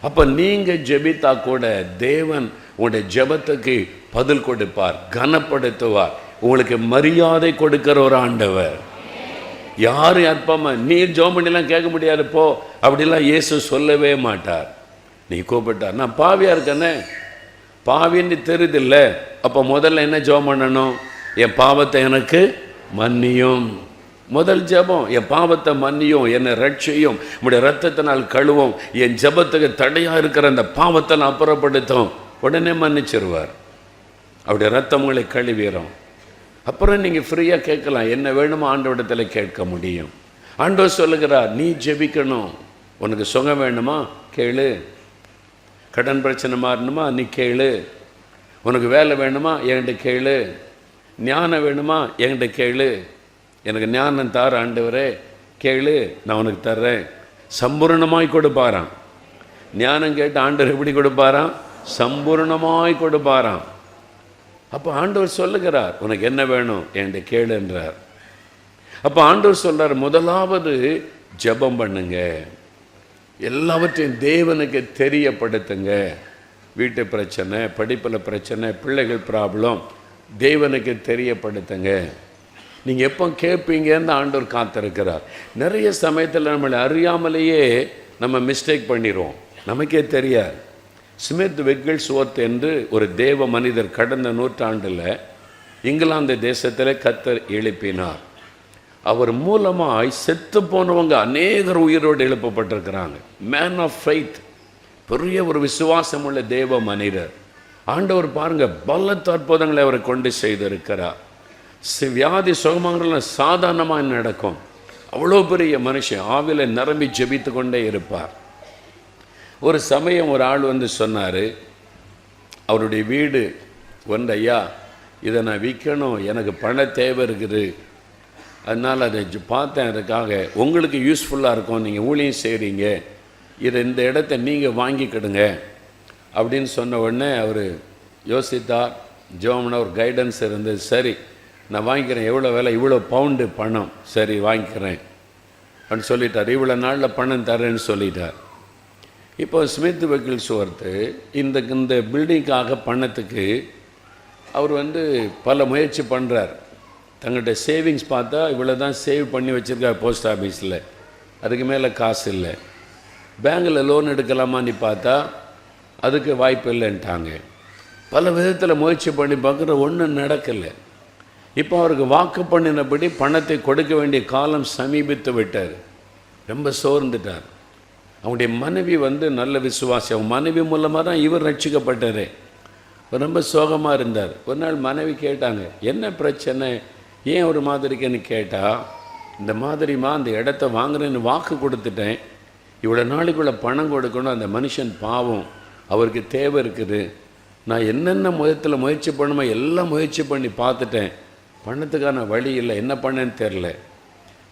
அப்ப நீங்க ஜெபித்தா கூட தேவன் உங்களுடைய ஜெபத்துக்கு பதில் கொடுப்பார், கனப்படுத்துவார், உங்களுக்கு மரியாதை கொடுக்கிற ஒரு ஆண்டவர். யாரும் அற்பமா நீ ஜெபம் பண்ணிலாம் கேட்க முடியாது போ அப்படிலாம் இயேசு சொல்லவே மாட்டார். நீ கூப்பிட்டார், நான் பாவியாக இருக்கேனே, பாவின்னு தெரியுதில்ல, அப்போ முதல்ல என்ன ஜெபம் பண்ணணும்? என் பாவத்தை எனக்கு மன்னியும். முதல் ஜெபம், என் பாவத்தை மன்னியும், என்னை ரட்சியும், உடைய ரத்தத்தினால் கழுவும், என் ஜெபத்துக்கு தடையாக இருக்கிற அந்த பாவத்தை நான் அப்புறப்படுத்தும். உடனே மன்னிச்சிருவார். அவருடைய ரத்தம் உங்களை கழுவிடும். அப்புறம் நீங்கள் ஃப்ரீயாக கேட்கலாம், என்ன வேணுமோ ஆண்டவரிடத்தில் கேட்க முடியும். ஆண்டவர் சொல்லுகிறார், நீ ஜெபிக்கணும். உனக்கு சுகம் வேணுமா கேளு, கடன் பிரச்சனை மாறணுமா நீ கேளு, உனக்கு வேலை வேணுமா என்கிட்ட கேளு, ஞானம் வேணுமா என்கிட்ட கேளு, எனக்கு ஞானம் தார ஆண்டவரே கேளு, நான் உனக்கு தர்றேன். சம்பூர்ணமாய் கொடுப்பாராம். ஞானம் கேட்டு ஆண்டவர் எப்படி கொடுப்பாராம்? சம்பூர்ணமாய் கொடுப்பாராம். அப்போ ஆண்டவர் சொல்லுகிறார், உனக்கு என்ன வேணும் என்கிட்ட கேளு என்றார். அப்போ ஆண்டவர் சொல்றார், முதலாவது ஜெபம் பண்ணுங்க, எல்லாவற்றையும் தேவனுக்கு தெரியப்படுத்துங்க. வீட்டு பிரச்சனை, படிப்பில் பிரச்சனை, பிள்ளைகள் ப்ராப்ளம், தேவனுக்கு தெரியப்படுத்துங்க. நீங்கள் எப்போ கேட்பீங்கன்னு ஆண்டவர் காத்திருக்கிறார். நிறைய சமயத்தில் நம்மளை அறியாமலேயே நம்ம மிஸ்டேக் பண்ணிடுவோம், நமக்கே தெரியாது. ஸ்மித் விக்கிள்ஸ்வொர்த் என்று ஒரு தேவ மனிதர் கடந்த நூற்றாண்டில் இங்கிலாந்து தேசத்தில் கர்த்தர் எழுப்பினார். அவர் மூலமாய் செத்து போனவங்க அநேகர் உயிரோடு எழுப்பப்பட்டிருக்கிறாங்க. மேன் ஆஃப் ஃபெய்த், பெரிய ஒரு விசுவாசம் உள்ள தேவ மனிதர். ஆண்டவர் பாருங்க, பலத்த அற்புதங்களை அவரை கொண்டு செய்திருக்கிறார். வியாதி சுகமாகலாம் சாதாரணமாக நடக்கும். அவ்வளோ பெரிய மனுஷன், ஆவில நிரம்பி ஜெபித்து கொண்டே இருப்பார். ஒரு சமயம் ஒரு ஆள் வந்து சொன்னார், அவருடைய வீடு வந்து, ஐயா இதை நான் விற்கணும், எனக்கு பண தேவை இருக்குது, அதனால் அதை பார்த்தேன், அதுக்காக உங்களுக்கு யூஸ்ஃபுல்லாக இருக்கும், நீங்கள் ஊழியம் செய்கிறீங்க, இந்த இடத்த நீங்கள் வாங்கிக்கிடுங்க அப்படின்னு சொன்ன உடனே அவர் யோசித்தார். ஜோமனா ஒரு கைடன்ஸ் இருந்தது. சரி நான் வாங்கிக்கிறேன், எவ்வளோ விலை? இவ்வளோ பவுண்டு பணம். சரி வாங்கிக்கிறேன் அப்படின்னு சொல்லிட்டார். இவ்வளோ நாளில் பணம் தரேன்னு சொல்லிட்டார். இப்போ ஸ்மித் விக்கிள்ஸ்வொர்த் இந்த பில்டிங்காக பணத்துக்கு அவர் வந்து பல முயற்சி பண்ணுறார். தங்கள்கிட்ட சேவிங்ஸ் பார்த்தா இவ்வளோ தான் சேவ் பண்ணி வச்சுருக்கார் போஸ்ட் ஆஃபீஸில், அதுக்கு மேலே காசு இல்லை. பேங்கில் லோன் எடுக்கலாமான்னு பார்த்தா அதுக்கு வாய்ப்பு இல்லைன்ட்டாங்க. பல விதத்தில் முயற்சி பண்ணி பார்க்குற ஒன்றும் நடக்கலை. இப்போ அவருக்கு வாக்கு பண்ணினபடி பணத்தை கொடுக்க வேண்டிய காலம் சமீபித்து விட்டார். ரொம்ப சோர்ந்துட்டார். அவங்களுடைய மனைவி வந்து நல்ல விசுவாசி, அவங்க மனைவி மூலமாக தான் இவர் ரட்சிக்கப்பட்டார். ரொம்ப சோகமாக இருந்தார். ஒரு நாள் மனைவி கேட்டாங்க, என்ன பிரச்சனை, ஏன் ஒரு மாதிரிக்குன்னு கேட்டால், இந்த மாதிரிமா அந்த இடத்த வாங்குறேன்னு வாக்கு கொடுத்துட்டேன், இவ்வளோ நாளைக்குள்ளே பணம் கொடுக்கணும், அந்த மனுஷன் பாவம், அவருக்கு தேவை இருக்குது, நான் என்னென்ன முயற்சி பண்ணுமோ எல்லாம் முயற்சி பண்ணி பார்த்துட்டேன், பணத்துக்கான வழி இல்லை, என்ன பண்ணேன்னு தெரில.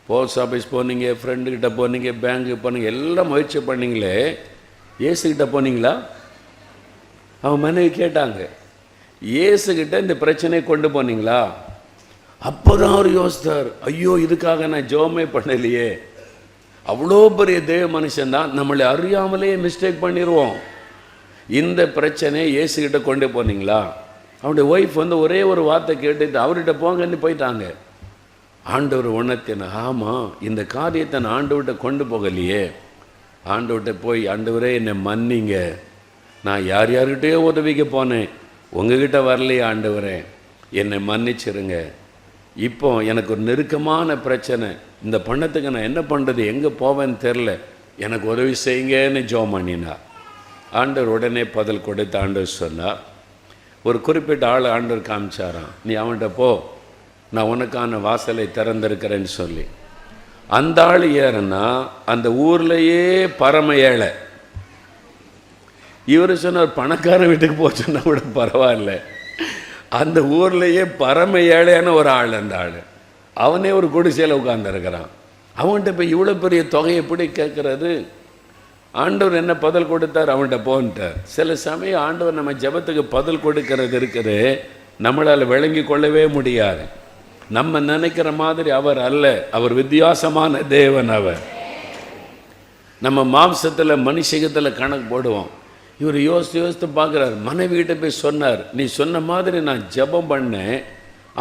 போஸ்ட் ஆஃபீஸ் போனீங்க, ஃப்ரெண்டுக்கிட்ட போனீங்க, பேங்க்குக்கு போனீங்க, எல்லாம் முயற்சி பண்ணிங்களே, ஏசுக்கிட்ட போனீங்களா? அவன் மனைவி கேட்டாங்க, ஏசுக்கிட்ட இந்த பிரச்சனையை கொண்டு போனீங்களா? அப்போ தான் அவர் யோசித்தார், ஐயோ இதுக்காக நான் ஜெபமே பண்ணலையே. அவ்வளோ பெரிய தேவ மனுஷன்தான், நம்மளை அறியாமலே மிஸ்டேக் பண்ணிடுவோம். இந்த பிரச்சனையை ஏசுக்கிட்ட கொண்டு போனீங்களா? அவனுடைய ஒய்ஃப் வந்து ஒரே ஒரு வார்த்தை கேட்டுட்டு அவர்கிட்ட போங்கன்னு போயிட்டாங்க. ஆண்டவர் உணர்த்தின, ஆமாம் இந்த காரியத்தை நான் ஆண்டவர்கிட்ட கொண்டு போகலையே. ஆண்டவர்கிட்ட போய், ஆண்டவரே என்னை மன்னிங்க, நான் யார்கிட்டயோ உதவிக்க போனேன், உங்ககிட்ட வரலையே ஆண்டவரே, என்னை மன்னிச்சிருங்க. இப்போ எனக்கு ஒரு நெருக்கமான பிரச்சனை, இந்த பணத்துக்கு நான் என்ன பண்ணுறது, எங்கே போவேன்னு தெரில, எனக்கு உதவி செய்யுங்கன்னு ஜெபம் பண்ணினார். ஆண்டவர் உடனே பதில் கொடுத்து ஆண்டவர் சொன்னார், ஒரு குறிப்பிட்ட ஆள் ஆண்டவர் காமிச்சாராம், நீ அவன்கிட்ட போ, நான் உனக்கான வாசலை திறந்திருக்கிறேன்னு சொல்லி. அந்த ஆள் ஏறனா அந்த ஊர்லேயே பரம ஏழை. இவர் சொன்னார், பணக்கார வீட்டுக்கு போச்சுன்னா கூட பரவாயில்ல, அந்த ஊர்லேயே பரம ஏழையான ஒரு ஆள். அந்த ஆள் அவனே ஒரு குடிசையில் உட்கார்ந்துருக்கிறான். அவன்கிட்ட போய் இவ்வளோ பெரிய தொகையை எப்படி கேட்குறது? ஆண்டவர் என்ன பதில் கொடுத்தார், அவன்கிட்ட போன்ட்டார். சில சமயம் ஆண்டவர் நம்ம ஜெபத்துக்கு பதில் கொடுக்கறது இருக்குது, நம்மளால் விளங்கி கொள்ளவே முடியாது. நம்ம நினைக்கிற மாதிரி அவர் அல்ல, அவர் வித்தியாசமான தேவன். அவர் நம்ம மாம்சத்தில் மனுஷகத்தில் கணக்கு போடுவோம். இவர் யோசித்து பார்க்குறார். மனைவிகிட்ட போய் சொன்னார், நீ சொன்ன மாதிரி நான் ஜெபம் பண்ணேன்,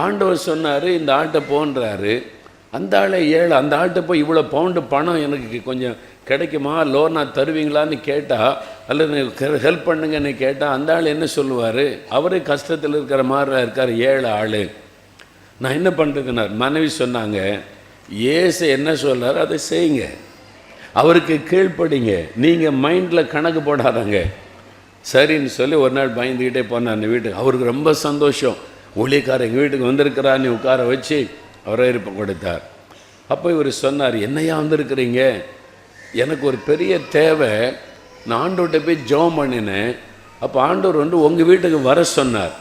ஆண்டவர் சொன்னார் இந்த ஆட்டை போன்றாரு, அந்த ஆளை ஏழை, அந்த ஆள்கிட்ட போய் இவ்வளோ பவுண்டு பணம் எனக்கு கொஞ்சம் கிடைக்குமா, லோனாக தருவீங்களான்னு கேட்டால், அல்லது ஹெல்ப் பண்ணுங்கன்னு கேட்டால் அந்த ஆள் என்ன சொல்லுவார்? அவரே கஷ்டத்தில் இருக்கிற மாதிரி இருக்கார், ஏழை ஆள். நான் என்ன பண்ணுறதுனார்? மனைவி சொன்னாங்க, ஏசு என்ன சொல்கிறார் அதை செய்யுங்க, அவருக்கு கீழ்ப்படிங்க, நீங்கள் மைண்டில் கணக்கு போடாதாங்க. சரின்னு சொல்லி ஒரு நாள் பயந்துக்கிட்டே போனார் அந்த வீட்டுக்கு. அவருக்கு ரொம்ப சந்தோஷம், ஊழியக்காரர் எங்கள் வீட்டுக்கு வந்திருக்கிறான்னு உட்கார வச்சு வரவேற்பு கொடுத்தார். அப்போ இவர் சொன்னார், என்னையா வந்திருக்கிறீங்க, எனக்கு ஒரு பெரிய தேவை, நான் ஆண்டவர்கிட்ட போய் ஜெபம் பண்ணினேன், அப்போ ஆண்டவர் உங்கள் வீட்டுக்கு வர சொன்னார்,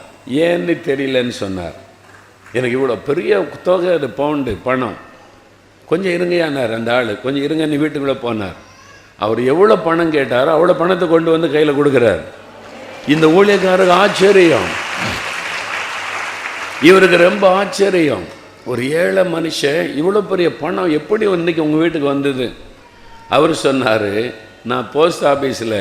ஏன்னு தெரியலன்னு சொன்னார். எனக்கு இவ்வளோ பெரிய தொகை, அது பவுண்டு பணம், கொஞ்சம் இருங்கையானார் அந்த ஆள். கொஞ்சம் இருங்கன்னு வீட்டுக்குள்ளே போனார். அவர் எவ்வளோ பணம் கேட்டாரோ அவ்வளோ பணத்தை கொண்டு வந்து கையில் கொடுக்குறார். இந்த ஊழியக்காரருக்கு ஆச்சரியம், இவருக்கு ரொம்ப ஆச்சரியம். ஒரு ஏழை மனுஷன் இவ்வளோ பெரிய பணம் எப்படி இன்றைக்கி உங்கள் வீட்டுக்கு வந்தது? அவர் சொன்னார், நான் போஸ்ட் ஆஃபீஸில்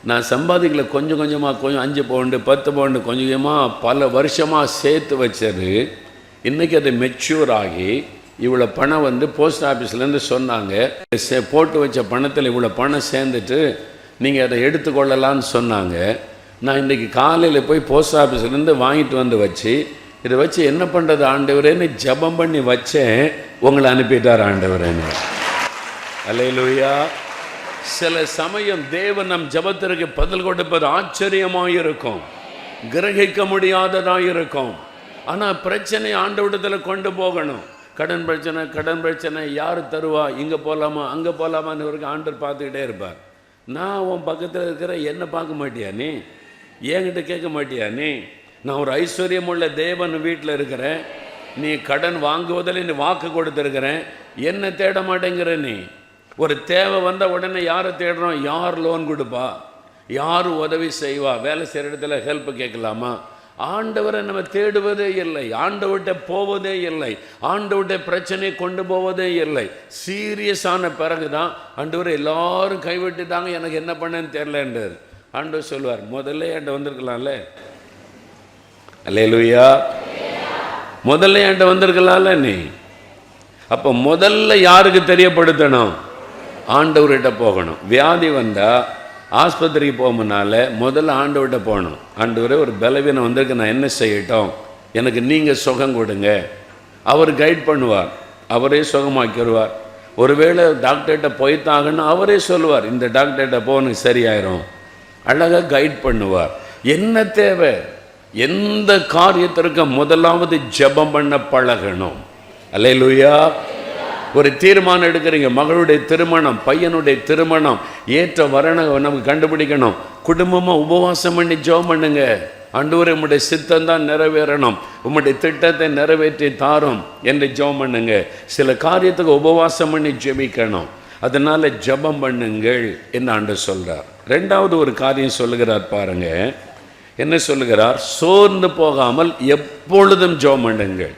நான் சம்பாதிக்கல, கொஞ்சம் கொஞ்சமாக, கொஞ்சம் 5 பவுண்டு 10 பவுண்டு கொஞ்சம் கொஞ்சமாக பல வருஷமாக சேர்த்து வச்சது, இன்றைக்கி அது மெச்சூர் ஆகி இவ்வளோ பணம் போஸ்ட் ஆஃபீஸ்லேருந்து சொன்னாங்க, போட்டு வச்ச பணத்தில் இவ்வளோ பணம் சேர்ந்துட்டு நீங்கள் அதை எடுத்துக்கொள்ளலான்னு சொன்னாங்க. நான் இன்றைக்கி காலையில் போய் போஸ்ட் ஆஃபீஸ்லேருந்து வாங்கிட்டு வந்து வச்சு, இதை வச்சு என்ன பண்ணுறது ஆண்டவரேன்னு ஜெபம் பண்ணி வச்சேன், உங்களை அனுப்பிட்டார் ஆண்டவரேன்னு. அல்லேலூயா. சில சமயம் தேவன் நம் ஜெபத்திற்கு பதில் கொடுப்பது ஆச்சரியமாக இருக்கும், கிரகிக்க முடியாததாக இருக்கும். ஆனால் பிரச்சனை ஆண்டவரிடத்தில் கொண்டு போகணும். கடன் பிரச்சனை யார் தருவா, இங்கே போகலாமா அங்கே போகலாமான்னு இவருக்கு ஆண்டவர் பார்த்துக்கிட்டே இருப்பார். நான் உன் பக்கத்தில் இருக்கிற என்ன பார்க்க மாட்டியா நீ, என்கிட்ட கேட்க மாட்டியா நீ? நான் ஒரு ஐஸ்வர்யமுள்ள தேவன் வீட்டில் இருக்கிறேன், நீ கடன் வாங்குவதில் நீ வாக்கு கொடுத்துருக்கிறேன், என்ன தேட மாட்டேங்கிற நீ? ஒரு தேவை வந்த உடனே யாரை தேடுறோம்? யார் லோன் கொடுப்பா, யார் உதவி செய்வா, வேலை செய்கிற இடத்துல ஹெல்ப் கேட்கலாமா? ஆண்டவரை நம்ம தேடுவதே இல்லை, ஆண்டவர்கிட்ட போவதே இல்லை, ஆண்டவர்கிட்ட பிரச்சனையை கொண்டு போவதே இல்லை. சீரியஸான பிறகு தான் ஆண்டவர் எல்லாரும் கைவிட்டுட்டாங்க, எனக்கு என்ன பண்ணேன்னு தெரிலன்றார். ஆண்டவர் சொல்லுவார், முதல்ல என்கிட்ட வந்திருக்கலாம்ல. அல்லேலூயா. முதல்ல என்கிட்ட வந்திருக்கலாம்ல நீ. அப்போ முதல்ல யாருக்கு தெரியப்படுத்தணும்? ஆண்டவர்கிட்ட போகணும். வியாதி வந்தால் ஆஸ்பத்திரிக்கு போகணும்னால முதல்ல ஆண்டவர்கிட்ட போகணும். ஆண்டவரே ஒரு பலவீனம் வந்திருக்கு, நான் என்ன செய்யட்டும், எனக்கு நீங்கள் சுகம் கொடுங்க. அவர் கைட் பண்ணுவார், அவரே சுகமாக்கிடுவார். ஒருவேளை டாக்டர்கிட்ட போய்த்தாகன்னு அவரே சொல்லுவார், இந்த டாக்டர்கிட்ட போகணும் சரியாயிரும், அழகாக கைட் பண்ணுவார். என்ன தேவை, எந்த காரியத்திற்கு முதலாவது ஜெபம் பண்ண பழகணும். அல்லேலூயா. ஒரு தீர்மானம் எடுக்கிறீங்க, மகளுடைய திருமணம், பையனுடைய திருமணம், ஏற்ற வரணம் நமக்கு கண்டுபிடிக்கணும். குடும்பமாக உபவாசம் பண்ணி ஜெபம் பண்ணுங்க. ஆண்டவரே உம்முடைய சித்தம் தான் நிறைவேறணும், உம்முடைய திட்டத்தை நிறைவேற்றி தாரும் என்று ஜெபம் பண்ணுங்க. சில காரியத்துக்கு உபவாசம் பண்ணி ஜெபிக்கணும். அதனால ஜெபம் பண்ணுங்கள் என்று ஆண்டவர் சொல்றார். ரெண்டாவது ஒரு காரியம் சொல்லுகிறார் பாருங்க, என்ன சொல்லுகிறார்? சோர்ந்து போகாமல் எப்பொழுதும் ஜெபம் பண்ணுங்கள்.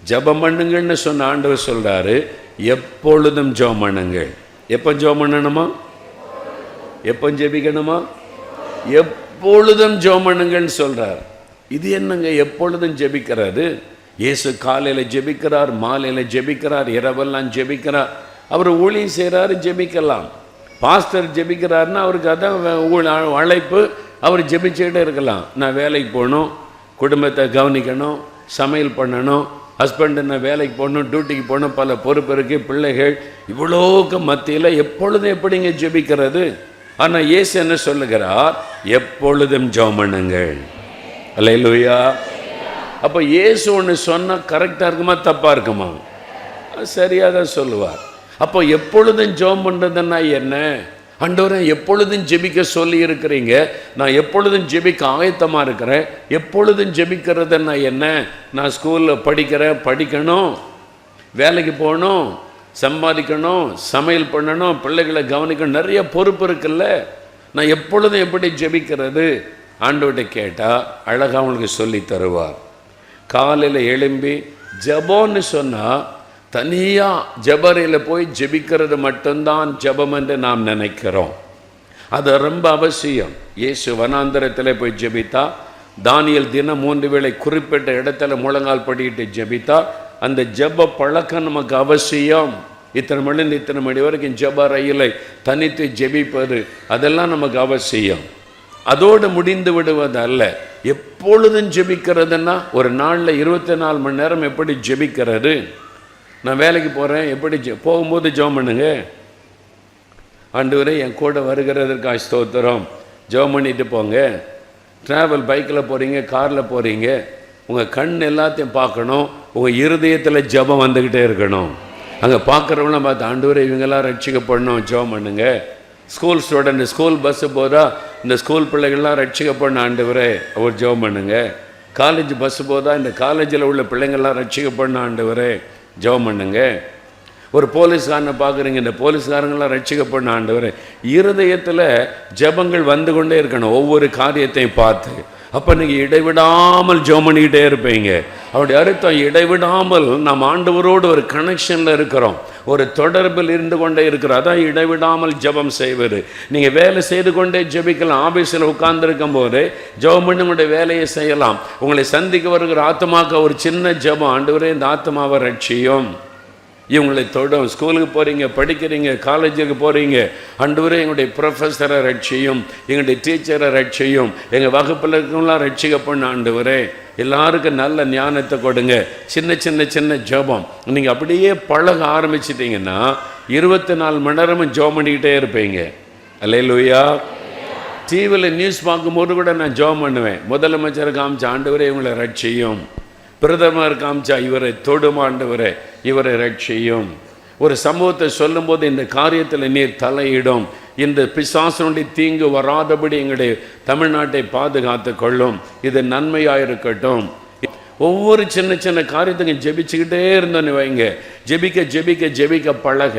ஜெபம் பண்ணுங்கள்னு சொன்ன ஆண்டவர் சொல்றாரு, எப்பொழுதும் ஜெபம் பண்ணுங்கள். எப்போ ஜெபம் பண்ணணுமா? எப்போ ஜெபிக்கணுமா? எப்பொழுதும் ஜெபம் பண்ணுங்கள்னு சொல்றார். இது என்னங்க எப்பொழுதும் ஜெபிக்கிறாரு? இயேசு காலையில் ஜெபிக்கிறார், மாலையில் ஜெபிக்கிறார், இரவெல்லாம் ஜெபிக்கிறார். அவர் ஊழியம் செய்கிறாரு, ஜெபிக்கலாம். பாஸ்டர் ஜெபிக்கிறாருன்னா அவருக்கு அதான் அழைப்பு, அவர் ஜெபிச்சுக்கிட்டே இருக்கலாம். நான் வேலைக்கு போகணும், குடும்பத்தை கவனிக்கணும், சமையல் பண்ணணும், ஹஸ்பண்டு நான் வேலைக்கு போகணும், டியூட்டிக்கு போகணும், பல பொறுப்பு இருக்குது, பிள்ளைகள், இவ்வளோக்கு மத்தியில் எப்பொழுதும் எப்படிங்க ஜெபிக்கிறது? ஆனால் இயேசு என்ன சொல்லுகிறார்? எப்பொழுதும் ஜெபம் பண்ணுங்கள். அல்லேலூயா. அப்போ இயேசு ஒன்று சொன்னால் கரெக்டாக இருக்குமா தப்பாக இருக்குமா? சரியாக தான் சொல்லுவார். அப்போ எப்பொழுதும் ஜெபம் பண்ணுறதுன்னா என்ன? ஆண்டவரே எப்பொழுதும் ஜெபிக்க சொல்லி இருக்கிறீங்க, நான் எப்பொழுதும் ஜெபிக்க ஆயத்தமாக இருக்கிறேன். எப்பொழுதும் ஜெபிக்கிறதுன்னா என்ன? நான் ஸ்கூலில் படிக்கணும், வேலைக்கு போகணும், சம்பாதிக்கணும், சமையல் பண்ணணும், பிள்ளைகளை கவனிக்கணும், நிறைய பொறுப்பு இருக்குல்ல. நான் எப்பொழுதும் எப்படி ஜெபிக்கிறது? ஆண்டவர்கிட்ட கேட்டால் அழகாக அவங்களுக்கு சொல்லி தருவார். காலையில் எழும்பி ஜெபம்னு சொன்னால் தனியாக ஜெபரையில் போய் ஜெபிக்கிறது மட்டும்தான் ஜெபம் என்று நாம் நினைக்கிறோம். அது ரொம்ப அவசியம். இயேசு வனாந்தரத்தில் போய் ஜெபித்தா, தானியேல் தினம் 3 வேளை குறிப்பிட்ட இடத்துல முழங்கால் படிக்கிட்டு ஜெபித்தா, அந்த ஜெப பழக்கம் நமக்கு அவசியம். இத்தனை மணி இத்தனை மணி வரைக்கும் ஜெப ரயிலை தனித்து ஜெபிப்பது அதெல்லாம் நமக்கு அவசியம். அதோடு முடிந்து விடுவது அல்ல, எப்பொழுதும் ஜெபிக்கிறதுன்னா ஒரு நாளில் 24 மணி நேரம் எப்படி ஜெபிக்கிறது? நான் வேலைக்கு போகிறேன், எப்படி போகும்போது ஜெபம் பண்ணுங்க. ஆண்டவரே என் கூட வருகிறதற்காக ஸ்தோத்திரம், ஜெபம் பண்ணிட்டு போங்க. ட்ராவல் பைக்கில் போகிறீங்க, காரில் போகிறீங்க, உங்கள் கண் எல்லாத்தையும் பார்க்கணும், உங்கள் இருதயத்தில் ஜெபம் வந்துக்கிட்டே இருக்கணும். அங்கே பார்க்குறவங்களாம் பார்த்து ஆண்டவரே இவங்கெல்லாம் ரட்சிக்கப்படணும், ஜெபம் பண்ணுங்க. ஸ்கூல் ஸ்டூடெண்ட் ஸ்கூல் பஸ்ஸு போதா இந்த ஸ்கூல் பிள்ளைகள்லாம் ரட்சிக்கப்படணும் ஆண்டவரே, அவர் ஜெபம் பண்ணுங்க. காலேஜ் பஸ்ஸு போதா இந்த காலேஜில் உள்ள பிள்ளைங்கள்லாம் ரட்சிக்கப்படணும் ஆண்டவரே, ஜெபம் பண்ணுங்க. ஒரு போலீஸ்காரனை பார்க்குறீங்க, இந்த போலீஸ்காரங்களாம் ரட்சிக்கப்படணும் ஆண்டவரே. இருதயத்தில் ஜெபங்கள் வந்து கொண்டே இருக்கணும் ஒவ்வொரு காரியத்தையும் பார்த்து. அப்போ நீங்கள் இடைவிடாமல் ஜெபம் பண்ணிக்கிட்டே இருப்பீங்க. அவருடைய அர்த்தம் இடைவிடாமல் நாம் ஆண்டவரோடு ஒரு கனெக்ஷனில் இருக்கிறோம், ஒரு தொடர்பில் இருந்து கொண்டே இருக்கிறோம். அதான் இடைவிடாமல் ஜெபம் செய்வது. நீங்கள் வேலை செய்து கொண்டே ஜெபிக்கலாம். ஆபீஸில் உட்கார்ந்துருக்கும் போது ஜெபம் பண்ணி உங்களுடைய வேலையை செய்யலாம். உங்களை சந்திக்க வருகிற ஆத்மாக்க ஒரு சின்ன ஜெபம், ஆண்டவரே இந்த ஆத்மாவை ரட்சியும், இவங்களை தொடும். ஸ்கூலுக்கு போகிறீங்க, படிக்கிறீங்க, காலேஜுக்கு போகிறீங்க, ஆண்டவரே எங்களுடைய ப்ரொஃபஸரை ரட்சியும், எங்களுடைய டீச்சரை ரட்சியும், எங்கள் வகுப்பில் இருக்கவங்களாம் ரட்சிக்கப்படணும் ஆண்டவரே, எல்லாருக்கும் நல்ல ஞானத்தை கொடுங்க. சின்ன சின்ன சின்ன ஜெபம் நீங்கள் அப்படியே பழக ஆரம்பிச்சிட்டிங்கன்னா 24 மணி நேரமும் ஜெபம் பண்ணிக்கிட்டே இருப்பீங்க. அல்லேலூயா. டிவியில் நியூஸ் பார்க்கும்போது கூட நான் ஜெபம் பண்ணுவேன். முதலமைச்சர் காமிச்ச ஆண்டவரே இவங்களை ரட்சியும், பிரதமர் காமிச்சா இவரை தொடும் ஆண்டவரே இவரை ரட்சியும். ஒரு சம்பவத்தை சொல்லும்போது இந்த காரியத்தில் நீர் தலையிடும், இந்த பிசாசனுடைய தீங்கு வராதபடி எங்களுடைய தமிழ்நாட்டை பாதுகாத்து கொள்ளும், இது நன்மையாக இருக்கட்டும். ஒவ்வொரு சின்ன சின்ன காரியத்துக்கும் ஜெபிச்சுக்கிட்டே இருந்தோன்னு வைங்க. ஜெபிக்க ஜெபிக்க ஜெபிக்க பழக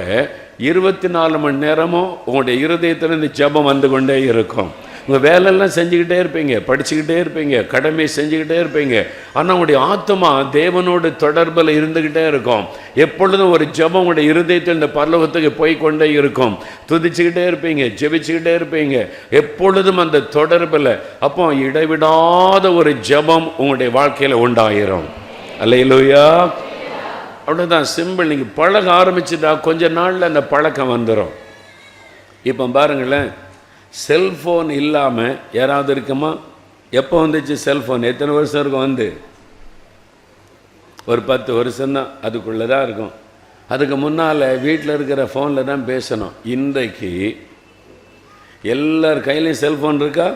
24 மணி நேரமும் உங்களுடைய இருதயத்திலிருந்து ஜெபம் வந்து கொண்டே இருக்கும். உங்கள் வேலையெல்லாம் செஞ்சுக்கிட்டே இருப்பீங்க, படிச்சுக்கிட்டே இருப்பீங்க, கடமை செஞ்சுக்கிட்டே இருப்பீங்க. ஆனால் உங்களுடைய ஆத்மா தேவனோடு தொடர்பில் இருந்துக்கிட்டே இருக்கும். எப்பொழுதும் ஒரு ஜெபம் உங்களுடைய இருதயத்தில் இந்த பரலோகத்துக்கு போய்கொண்டே இருக்கும். துதிச்சுக்கிட்டே இருப்பீங்க, ஜெபிச்சுக்கிட்டே இருப்பீங்க, எப்பொழுதும் அந்த தொடர்பில். அப்போ இடைவிடாத ஒரு ஜெபம் உங்களுடைய வாழ்க்கையில் உண்டாயிரும். அல்லேலூயா. அவ்வளோதான், சிம்பிள். நீங்கள் பழக ஆரம்பிச்சுட்டா கொஞ்ச நாளில் அந்த பழக்கம் வந்துடும். இப்போ பாருங்களேன், செல்ஃபோன் இல்லாமல் யாராவது இருக்குமா? எப்போ வந்துச்சு செல்ஃபோன்? எத்தனை வருஷம் இருக்கும்? வந்து ஒரு 10 வருஷம்தான், அதுக்குள்ளே தான் இருக்கும். அதுக்கு முன்னால் வீட்டில் இருக்கிற ஃபோனில் தான் பேசணும். இன்றைக்கு எல்லார் கையிலையும் செல்ஃபோன் இருக்கா?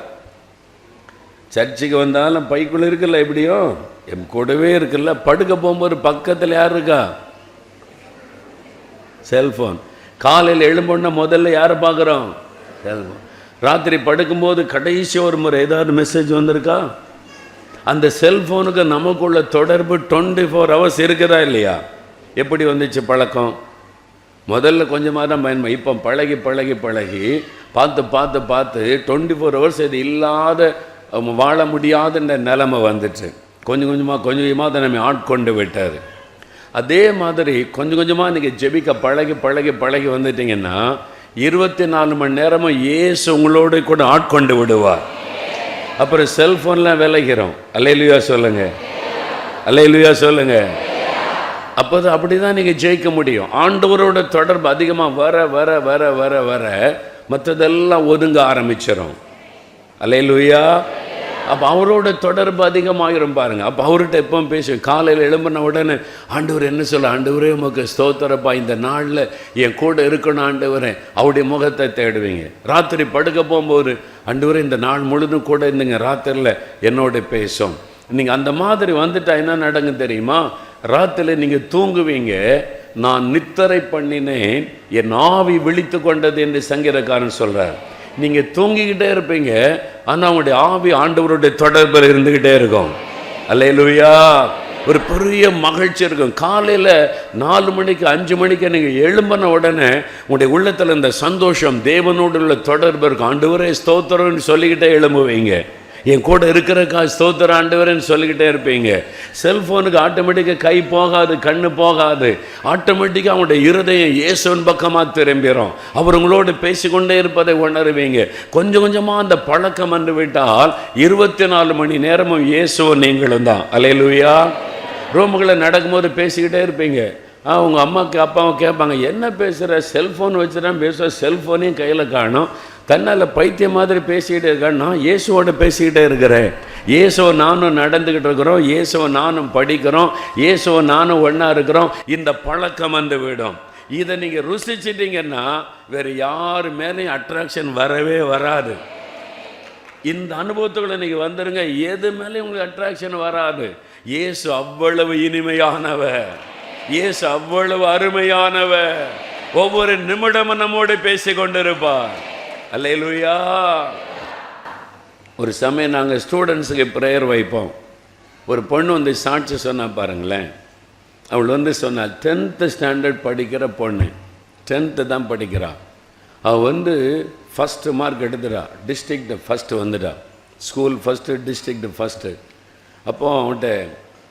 சர்ச்சுக்கு வந்தாலும் பைக்குள்ளே இருக்குல்ல, எப்படியோ என் கூடவே இருக்குல்ல. படுக்க போகும்போது பக்கத்தில் யார் இருக்கா? செல்ஃபோன். காலையில் எழும்புன்னா முதல்ல யாரை பார்க்குறோம்? செல்ஃபோன். ராத்திரி படுக்கும்போது கடைசி ஒரு முறை ஏதாவது மெசேஜ் வந்திருக்கா? அந்த செல்ஃபோனுக்கு நமக்குள்ள தொடர்பு 24 ஹவர்ஸ் இருக்குதா இல்லையா? எப்படி வந்துச்சு பழக்கம்? முதல்ல கொஞ்சமாக தான் பயன்படும். இப்போ பழகி பழகி பழகி பார்த்து பார்த்து பார்த்து 24 ஹவர்ஸ் இது இல்லாத வாழ முடியாதுன்ற நிலைமை வந்துச்சு. கொஞ்சம் கொஞ்சமாக அதை நம்ம ஆட்கொண்டு விட்டார். அதே மாதிரி கொஞ்சம் கொஞ்சமாக நீங்கள் ஜெபிக்க பழகி பழகி பழகி வந்துட்டிங்கன்னா 24 மணி நேரமும் இயேசு உங்களோடு கூட ஆட்கொண்டு விடுவார். அப்புறம் செல்ஃபோன்லாம் விளைகிறோம். அல்லேலூயா சொல்லுங்க, அல்லேலூயா சொல்லுங்க. அப்போது அப்படி தான் நீங்கள் ஜெயிக்க முடியும். ஆண்டவரோட தொடர்பு அதிகமாக வர வர வர வர வர மற்றதெல்லாம் ஒதுங்க ஆரம்பிச்சிடும். அல்லேலூயா. அப்போ அவரோட தொடர்பு அதிகமாகிரும் பாருங்கள். அப்போ அவர்கிட்ட எப்பவும் பேசுவேன். காலையில் எழும்பின உடனே ஆண்டவர் என்ன சொல்ல, ஆண்டவரே உமக்கு ஸ்தோத்திரப்பா, இந்த நாளில் என் கூட இருக்கணும் ஆண்டவரே, அவருடைய முகத்தை தேடுவீங்க. ராத்திரி படுக்க போகும்போது ஆண்டவரே இந்த நாள் முழுதும் கூட இருந்துங்க, ராத்திரியில் என்னோட பேசும். நீங்கள் அந்த மாதிரி வந்துட்டா என்ன நடங்க தெரியுமா? ராத்திரியில் நீங்கள் தூங்குவீங்க. நான் நித்திரை பண்ணினேன், என் ஆவி விழித்து கொண்டது என்று சங்கீதக்காரன் சொல்கிறார். நீங்கள் தூங்கிக்கிட்டே இருப்பீங்க, ஆனால் அவங்களுடைய ஆவி ஆண்டவருடைய தொடர்பில் இருந்துக்கிட்டே இருக்கும். அல்லேலூயா. ஒரு பெரிய மகிழ்ச்சி இருக்கும். காலையில் 4 மணிக்கு 5 மணிக்கு நீங்கள் எழும்பின உடனே உங்களுடைய உள்ளத்தில் இந்த சந்தோஷம், தேவனோடு உள்ள தொடர்பு இருக்கும். ஆண்டவரே ஸ்தோத்திரம்னு சொல்லிக்கிட்டே எழும்புவீங்க. என் கூட இருக்கிறக்கா ஸ்தோத்திர ஆண்டவரேன்னு சொல்லிக்கிட்டே இருப்பீங்க. செல்ஃபோனுக்கு ஆட்டோமேட்டிக்காக கை போகாது, கண்ணு போகாது. ஆட்டோமேட்டிக்காக அவங்களுடைய இருதயம் இயேசுவின் பக்கமாக திரும்பிடும். அவர் உங்களோடு பேசிக்கொண்டே இருப்பதை உணருவீங்க. கொஞ்சம் கொஞ்சமாக அந்த பழக்கம் வந்து விட்டால் 24 மணி நேரமும் இயேசுவும் நீங்களும் தான். அல்லேலூயா. ரூமுக்குள்ளே நடக்கும்போது பேசிக்கிட்டே இருப்பீங்க. உங்கள் அம்மாவுக்கு அப்பாவும் கேட்பாங்க, என்ன பேசுகிற, செல்ஃபோன் வச்சுதான் பேசுகிற, செல்ஃபோனையும் கையில் காணும், தன்னால் பைத்தியம் மாதிரி பேசிக்கிட்டே இருக்கான். நான் இயேசுவோட பேசிக்கிட்டே இருக்கிறேன், இயேசுவை நானும் நடந்துக்கிட்டு இருக்கிறோம், இயேசுவை நானும் படிக்கிறோம், இயேசுவை நானும் ஒன்றா இருக்கிறோம். இந்த பழக்கம் வந்து விடும். இதை நீங்கள் ருசிச்சிட்டிங்கன்னா வேறு யார் மேலேயும் அட்ராக்ஷன் வரவே வராது. இந்த அனுபவத்துக்குள்ள நீங்கள் வந்துடுங்க, எது மேலேயும் உங்களுக்கு அட்ராக்ஷன் வராது. இயேசு அவ்வளவு இனிமையானவர், இயேசு அவ்வளவு அருமையானவர். ஒவ்வொரு நிமிடமும் நம்மோடு பேசி கொண்டிருப்பார். அல்லேலூயா. ஒரு சமயம் நாங்கள் ஸ்டூடெண்ட்ஸுக்கு ப்ரேயர் வைப்போம். ஒரு பொண்ணு வந்து சாட்சி சொன்னா பாருங்களேன். அவள் வந்து சொன்னாள், 10th ஸ்டாண்டர்ட் படிக்கிற பொண்ணு, 10th தான் படிக்கிறாள். அவள் வந்து ஃபஸ்ட்டு மார்க் எடுத்துட்டா, டிஸ்ட்ரிக்ட் ஃபஸ்ட்டு வந்துட்டா, ஸ்கூல் ஃபஸ்ட்டு, டிஸ்ட்ரிக்ட் ஃபஸ்ட்டு. அப்போது அவன்கிட்ட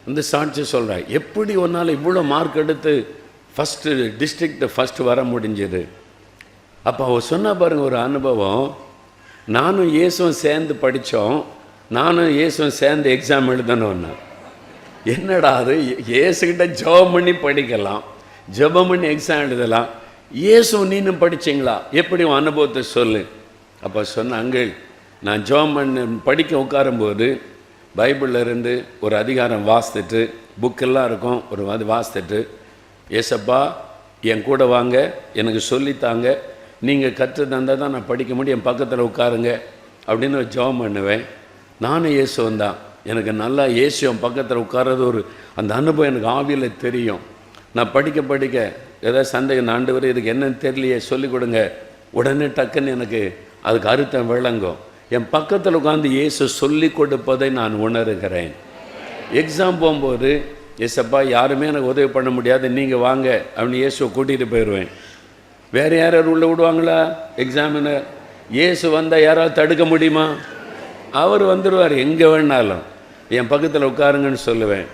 வந்து சாட்சி சொல்கிறா, எப்படி ஒன்றால் இவ்வளோ மார்க் எடுத்து ஃபஸ்ட்டு டிஸ்ட்ரிக்ட் ஃபஸ்ட்டு வர முடிஞ்சது. அப்போ அவள் சொன்னா பாருங்கள் ஒரு அனுபவம். நானும் இயேசுவும் சேர்ந்து படித்தோம், நானும் இயேசுவும் சேர்ந்து எக்ஸாம் எழுதணும்னா. என்னடா அது, இயேசுக்கிட்ட ஜெபம் பண்ணி படிக்கலாம், ஜெபம் பண்ணி எக்ஸாம் எழுதலாம், இயேசு நீனும் படிச்சிங்களா, எப்படி அனுபவத்தை சொல்லு. அப்போ சொன்ன, அங்கிள் நான் ஜெபம் பண்ண படிக்க உட்காரும்போது பைபிளில் இருந்து ஒரு அதிகாரம் வாசித்துட்டு, புக்கெல்லாம் இருக்கும், ஒரு அது வாசித்துட்டு, ஏசப்பா என் கூட வாங்க, எனக்கு சொல்லித்தாங்க, நீங்கள் கற்று தந்தால் தான் நான் படிக்க முடியும், என் பக்கத்தில் உட்காருங்க அப்படின்னு ஒரு ஜெபம் பண்ணுவேன். நானும் இயேசுவன் தான், எனக்கு நல்லா இயேசு என் பக்கத்தில் உட்கார்றது ஒரு அந்த அனுபவம் எனக்கு ஆவியில் தெரியும். நான் படிக்க ஏதாவது சந்தேகம், ஆண்டவரே இதுக்கு என்னன்னு தெரியலையே சொல்லிக் கொடுங்க, உடனே டக்குன்னு எனக்கு அதுக்கு அர்த்தம் விளங்கும். என் பக்கத்தில் உட்காந்து இயேசு சொல்லி கொடுப்பதை நான் உணர்கிறேன். எக்ஸாம் போகும்போது, ஏசப்பா யாருமே எனக்கு உதவி பண்ண முடியாது, நீங்கள் வாங்க அப்படின்னு இயேசுவை கூட்டிகிட்டு போயிடுவேன். வேறு யாராவது உள்ளே விடுவாங்களா எக்ஸாமினர்? இயேசு வந்தால் யாராவது தடுக்க முடியுமா? அவர் வந்துடுவார் எங்கே வேணாலும். என் பக்கத்தில் உட்காருங்கன்னு சொல்லுவேன்.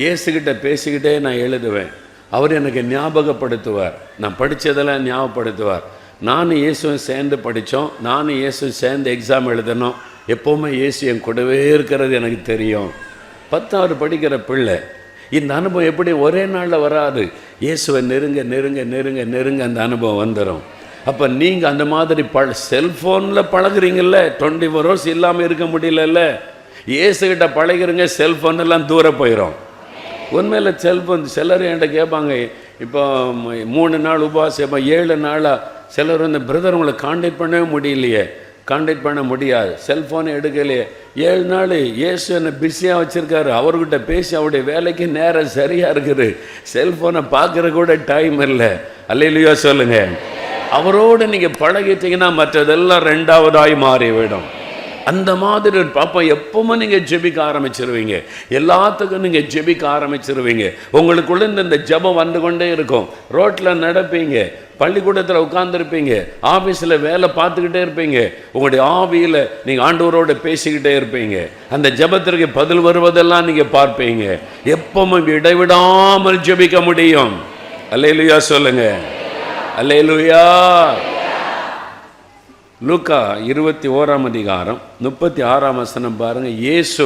இயேசுக்கிட்ட பேசிக்கிட்டே நான் எழுதுவேன். அவர் எனக்கு ஞாபகப்படுத்துவார், நான் படித்ததெல்லாம் ஞாபகப்படுத்துவார். நானும் இயேசுவும் சேர்ந்து படித்தோம், நானும் இயேசுவும் சேர்ந்து எக்ஸாம் எழுதணும். எப்போவுமே இயேசு என் கூடவே இருக்கிறது எனக்கு தெரியும். 10வது படிக்கிற பிள்ளை. இந்த அனுபவம் எப்படி ஒரே நாளில் வராது. இயேசுவை நெருங்க நெருங்க நெருங்க நெருங்க அந்த அனுபவம் வந்துடும். அப்போ நீங்கள் அந்த மாதிரி செல்ஃபோனில் பழகுறீங்கல்ல, 24 hours இல்லாமல் இருக்க முடியலல்ல. இயேசுகிட்ட பழகிறீங்க, செல்ஃபோனெல்லாம் தூரம் போயிடும். உண்மையில் செல்ஃபோன் சிலர் என்கிட்ட கேட்பாங்க, இப்போ 3 நாள் உபவாசம், 7 நாளாக சிலர் வந்து பிரதர் உங்களை கான்டாக்ட் பண்ணவே முடியலையே. கான்டாக்ட் பண்ண முடியாது, செல்ஃபோனை எடுக்கலையே. 7 நாள் இயேசு என்னை பிஸியாக வச்சுருக்காரு, அவர்கிட்ட பேசி அவருடைய வேலைக்கு நேரம் சரியாக இருக்குது, செல்ஃபோனை பார்க்குற கூட டைம் இல்லை. அல்லேலூயா சொல்லுங்கள். அவரோடு நீங்கள் பழகிட்டீங்கன்னா மற்றதெல்லாம் 2வதாய் மாறிவிடும். அந்த மாதிரி ஒரு பாப்பா எப்பவுமே நீங்கள் ஜெபிக்க ஆரம்பிச்சிருவீங்க, எல்லாத்துக்கும் நீங்கள் ஜெபிக்க ஆரம்பிச்சிருவீங்க. உங்களுக்குள்ள இந்த ஜெபம் வந்து கொண்டே இருக்கும். ரோட்டில் நடப்பீங்க, பள்ளிக்கூடத்தில் உட்கார்ந்துருப்பீங்க, ஆஃபீஸில் வேலை பார்த்துக்கிட்டே இருப்பீங்க, உங்களுடைய ஆவியில் நீங்கள் ஆண்டவரோடு பேசிக்கிட்டே இருப்பீங்க. அந்த ஜெபத்திற்கு பதில் வருவதெல்லாம் நீங்கள் பார்ப்பீங்க. எப்பவும் இடைவிடாமல் ஜெபிக்க முடியும். அல்லேலூயா சொல்லுங்க. அல்லேலூயா. லூக்கா 21ஆம் அதிகாரம் 36ஆம் வசனம் பாருங்க. இயேசு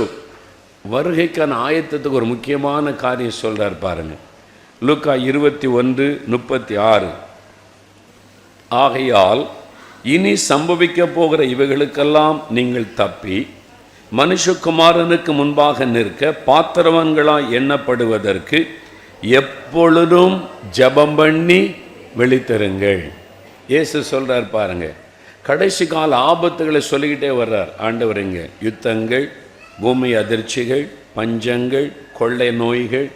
வருகைக்கான ஆயத்தத்துக்கு ஒரு முக்கியமான காரியம் சொல்றார் பாருங்க. லூக்கா 21:36. ஆகையால் இனி சம்பவிக்க போகிற இவைகளுக்கெல்லாம் நீங்கள் தப்பி மனுஷகுமாரனுக்கு முன்பாக நிற்க பாத்திரவான்களாய் எண்ணப்படுவதற்கு எப்பொழுதும் ஜெபம் பண்ணி விழித்திருங்கள். இயேசு சொல்றார் பாருங்க. கடைசி கால ஆபத்துகளை சொல்லிக்கிட்டே வர்றார் ஆண்டவர். இங்கே யுத்தங்கள், பூமி அதிர்ச்சிகள், பஞ்சங்கள், கொள்ளை நோய்கள்,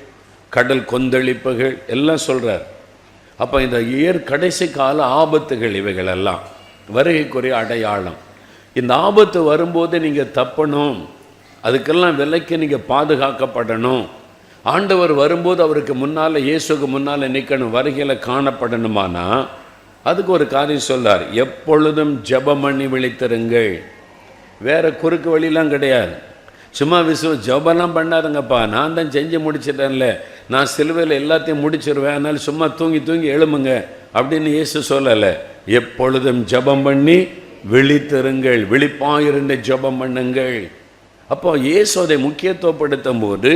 கடல் கொந்தளிப்புகள் எல்லாம் சொல்கிறார். அப்போ இந்த கடைசி கால ஆபத்துகள் இவைகள் எல்லாம் வருகைக்குரிய அடையாளம். இந்த ஆபத்து வரும்போது நீங்கள் தப்பணும், அதுக்கெல்லாம் விலைக்கு நீங்கள் பாதுகாக்கப்படணும். ஆண்டவர் வரும்போது அவருக்கு முன்னால், இயேசுக்கு முன்னால் நிற்கணும், வருகையில் காணப்படணுமானா அதுக்கு ஒரு காரியம் சொல்லார். எப்பொழுதும் ஜெபம் பண்ணி விழித்திருங்கள். வேறு குறுக்கு வழியெலாம் கிடையாது. சும்மா ஜெபம்லாம் பண்ணாருங்கப்பா, நான் தான் செஞ்சு முடிச்சிட்டேன்ல, நான் சிலுவையில் எல்லாத்தையும் முடிச்சிருவேன், அதனால் சும்மா தூங்கி தூங்கி எழுமுங்க அப்படின்னு இயேசு சொல்லலை. எப்பொழுதும் ஜெபம் பண்ணி விழித்திருங்கள், விழிப்பாயிருந்து ஜெபம் பண்ணுங்கள். அப்போ இயேசு அதை முக்கியத்துவப்படுத்தும் போது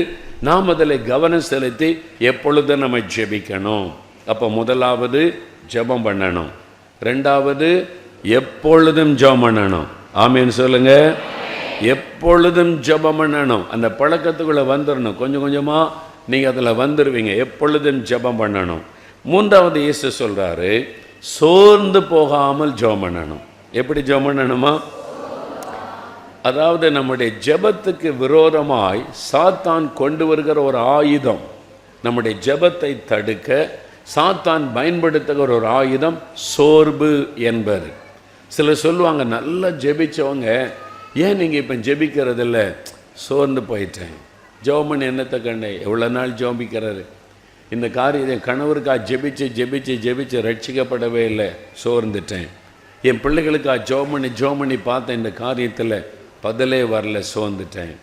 நாம் அதில் கவனம் செலுத்தி எப்பொழுதும் நம்ம ஜெபிக்கணும். அப்போ முதலாவது ஜெபம் பண்ணணும், ரெண்டாவது எப்பொழுதும் ஜெபம் பண்ணணும். ஆமீன் சொல்லுங்க. எப்பொழுதும் ஜெபம் பண்ணணும். அந்த பழக்கத்துக்குள்ளே வந்துடணும். கொஞ்சம் கொஞ்சமாக நீங்கள் அதில் வந்துடுவீங்க. எப்பொழுதும் ஜெபம் பண்ணணும். மூன்றாவது இயேசு சொல்கிறாரு, சோர்ந்து போகாமல் ஜெபம் பண்ணணும். எப்படி ஜெபம் பண்ணணுமா? அதாவது நம்முடைய ஜெபத்துக்கு விரோதமாய் சாத்தான் கொண்டு வருகிற ஒரு ஆயுதம், நம்முடைய ஜெபத்தை தடுக்க சாத்தான் பயன்படுத்துகிற ஒரு ஆயுதம் சோர்வு என்பது. சிலர் சொல்லுவாங்க, நல்லா ஜெபிச்சவங்க, ஏன் நீங்கள் இப்போ ஜெபிக்கிறதில்ல? சோர்ந்து போயிட்டேன். ஜெபம் பண்ணி என்னத்தை கண்டேன்? எவ்வளோ நாள் ஜெபிக்கிறாரு? இந்த காரியம் கணவருக்காக ஜெபிச்சு ரட்சிக்கப்படவே இல்லை, சோர்ந்துட்டேன். என் பிள்ளைகளுக்காக ஜெபம் பண்ணி பார்த்தேன், இந்த காரியத்தில் பதிலே வரல, சோர்ந்துட்டேன்.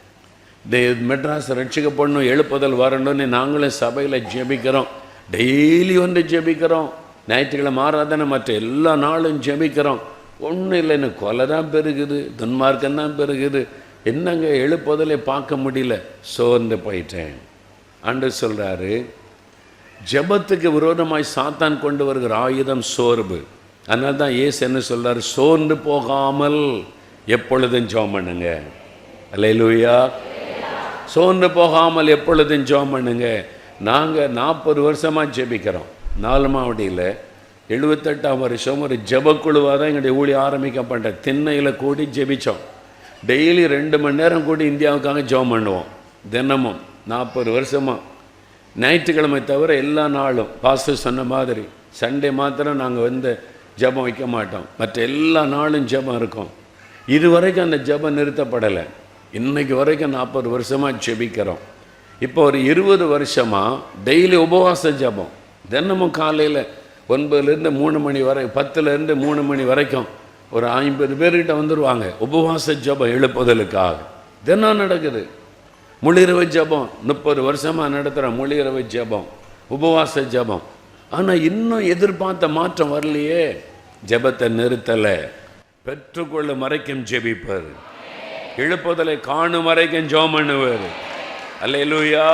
இந்த மெட்ராஸ் ரட்சிக்கப்படணும், எழுப்புதல் வரணும்னு நாங்களும் சபையில் ஜெபிக்கிறோம், டெய்லி வந்து ஜெபிக்கிறோம், ஞாயிற்றுக்கிழமை ஆராதனை மற்ற எல்லா நாளும் ஜெபிக்கிறோம், ஒன்றும் இல்லைன்னு கொலை தான் பெருகுது, துன்மார்க்கம் தான் பெருகுது, என்னங்க எழுப்புதலை பார்க்க முடியல, சோர்ந்து போயிட்டேன். ஆண்டவர் சொல்கிறாரு, ஜெபத்துக்கு விரோதமாய் சாத்தான் கொண்டு வருகிற ஆயுதம் சோர்வு. அதனால தான் இயேசு என்ன சொல்கிறார், சோர்ந்து போகாமல் எப்பொழுதும் ஜெபம் பண்ணுங்க. அல்லேலூயா. சோர்ந்து போகாமல் எப்பொழுதும் ஜெபம் பண்ணுங்க. நாங்கள் 40 வருஷமாக ஜெபிக்கிறோம். 4 மாவடியில் 78ஆம் வருஷம் ஒரு ஜெபக்குழுவாக தான் எங்களுடைய ஊழிய ஆரம்பிக்கப்பட்ட திண்ணையில் கூடி ஜெபித்தோம். டெய்லி 2 மணி நேரம் கூடி இந்தியாவுக்காக ஜெபம் பண்ணுவோம். தினமும் 40 வருஷமாக ஞாயிற்றுக்கிழமை தவிர எல்லா நாளும் பாஸ்டர் சொன்ன மாதிரி சண்டே மாத்திரம் நாங்கள் வந்து ஜெபம் வைக்க மாட்டோம், மற்ற எல்லா நாளும் ஜெபம் இருக்கும். இது வரைக்கும் அந்த ஜெபம் நிறுத்தப்படலை. இன்றைக்கு வரைக்கும் 40 வருஷமாக ஜெபிக்கிறோம். இப்போ ஒரு 20 வருஷமாக டெய்லி உபவாச ஜெபம். தினமும் காலையில் 9லேருந்து 3 மணி வரை, 10லேருந்து 3 மணி வரைக்கும் ஒரு 50 பேர்கிட்ட வந்துடுவாங்க உபவாச ஜெபம் எழுப்புதலுக்காக. தினம் நடக்குது. முழிரவு ஜெபம் 30 வருஷமாக நடத்துகிற முழிரவு ஜெபம், உபவாச ஜெபம். ஆனால் இன்னும் எதிர்பார்த்த மாற்றம் வரலையே. ஜெபத்தை நிறுத்தலை. பெற்றுக்கொள்ளும் வரைக்கும் ஜெபிப்பார், எழுப்புதலை காணும் வரைக்கும் ஜெபம் பண்ணுவார். அல்லேலூயா.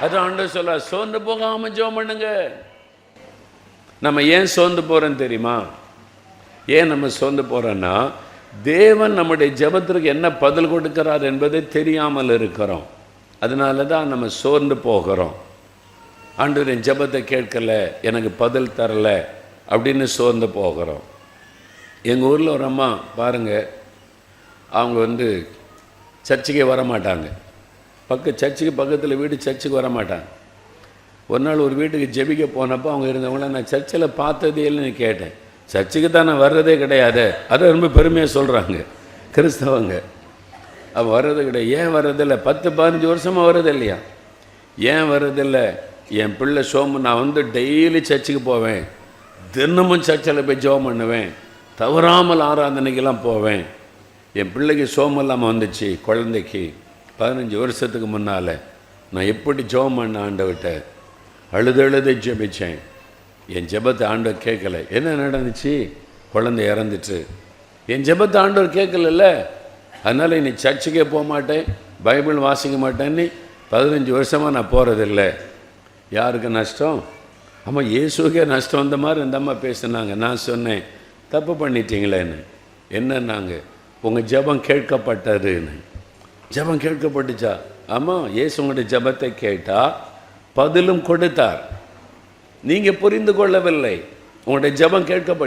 அது ஆண்டவர் சொல்ல, சோர்ந்து போகாமல் ஜெபம் பண்ணுங்க. நம்ம ஏன் சோர்ந்து போகிறோன்னு தெரியுமா? ஏன் நம்ம சோர்ந்து போகிறோன்னா, தேவன் நம்முடைய ஜெபத்திற்கு என்ன பதில் கொடுக்கிறார் என்பதை தெரியாமல் இருக்கிறோம். அதனால தான் நம்ம சோர்ந்து போகிறோம். ஆண்டவர் என் ஜெபத்தை கேட்கலை, எனக்கு பதில் தரலை அப்படின்னு சோர்ந்து போகிறோம். எங்கள் ஊரில் ஒரு அம்மா பாருங்கள், அவங்க வந்து சர்ச்சுக்கே வரமாட்டாங்க. சர்ச்சுக்கு பக்கத்தில் வீடு, சர்ச்சுக்கு வரமாட்டாங்க. ஒரு நாள் ஒரு வீட்டுக்கு ஜெபிக்க போனப்போ அவங்க இருந்தவங்கள நான் சர்ச்சில் பார்த்ததே இல்லைன்னு கேட்டேன். சர்ச்சுக்கு தான் நான் வர்றதே கிடையாது, அதை ரொம்ப பெருமையாக சொல்கிறாங்க கிறிஸ்தவங்க. அவள் வர்றது கிடையாது. ஏன் வர்றதில்லை? 10-15 வருஷமாக வர்றது இல்லையா? ஏன் வர்றதில்லை? என் பிள்ளை சோமு, நான் வந்து டெய்லி சர்ச்சுக்கு போவேன், தினமும் சர்ச்சில் போய் ஜெபம் பண்ணுவேன், தவறாமல் ஆராதனைக்கெல்லாம் போவேன். என் பிள்ளைக்கு சோமு இல்லாமல் வந்துச்சு, குழந்தைக்கு 15 வருஷத்துக்கு முன்னால். நான் எப்படி ஜெபம் பண்ண ஆண்டவர்கிட்ட அழுது ஜெபித்தேன். என் ஜெபத்தை ஆண்டவர் கேட்கலை. என்ன நடந்துச்சு? குழந்தை இறந்துட்டு. என் ஜெபத்தை ஆண்டவர் கேட்கல. அதனால் இனி சர்ச்சுக்கே போக மாட்டேன், பைபிள் வாசிக்க மாட்டேன்னு 15 வருஷமாக நான் போகிறதில்லை. யாருக்கு நஷ்டம்? ஆமாம், இயேசுக்கே நஷ்டம் வந்த மாதிரி இந்த அம்மா பேசுனாங்க. நான் சொன்னேன், தப்பு பண்ணிட்டீங்களேன்னு. என்னன்னாங்க? உங்கள் ஜெபம் கேட்கப்பட்டதுன்னு. ஜெபம் கேட்கப்பட்டுச்சா? ஆமாம், இயேசு உங்களுடைய ஜெபத்தை கேட்டால் பதிலும் கொடுத்தார். நீங்கள் புரிந்து கொள்ளவில்லை. உங்களுடைய ஜெபம்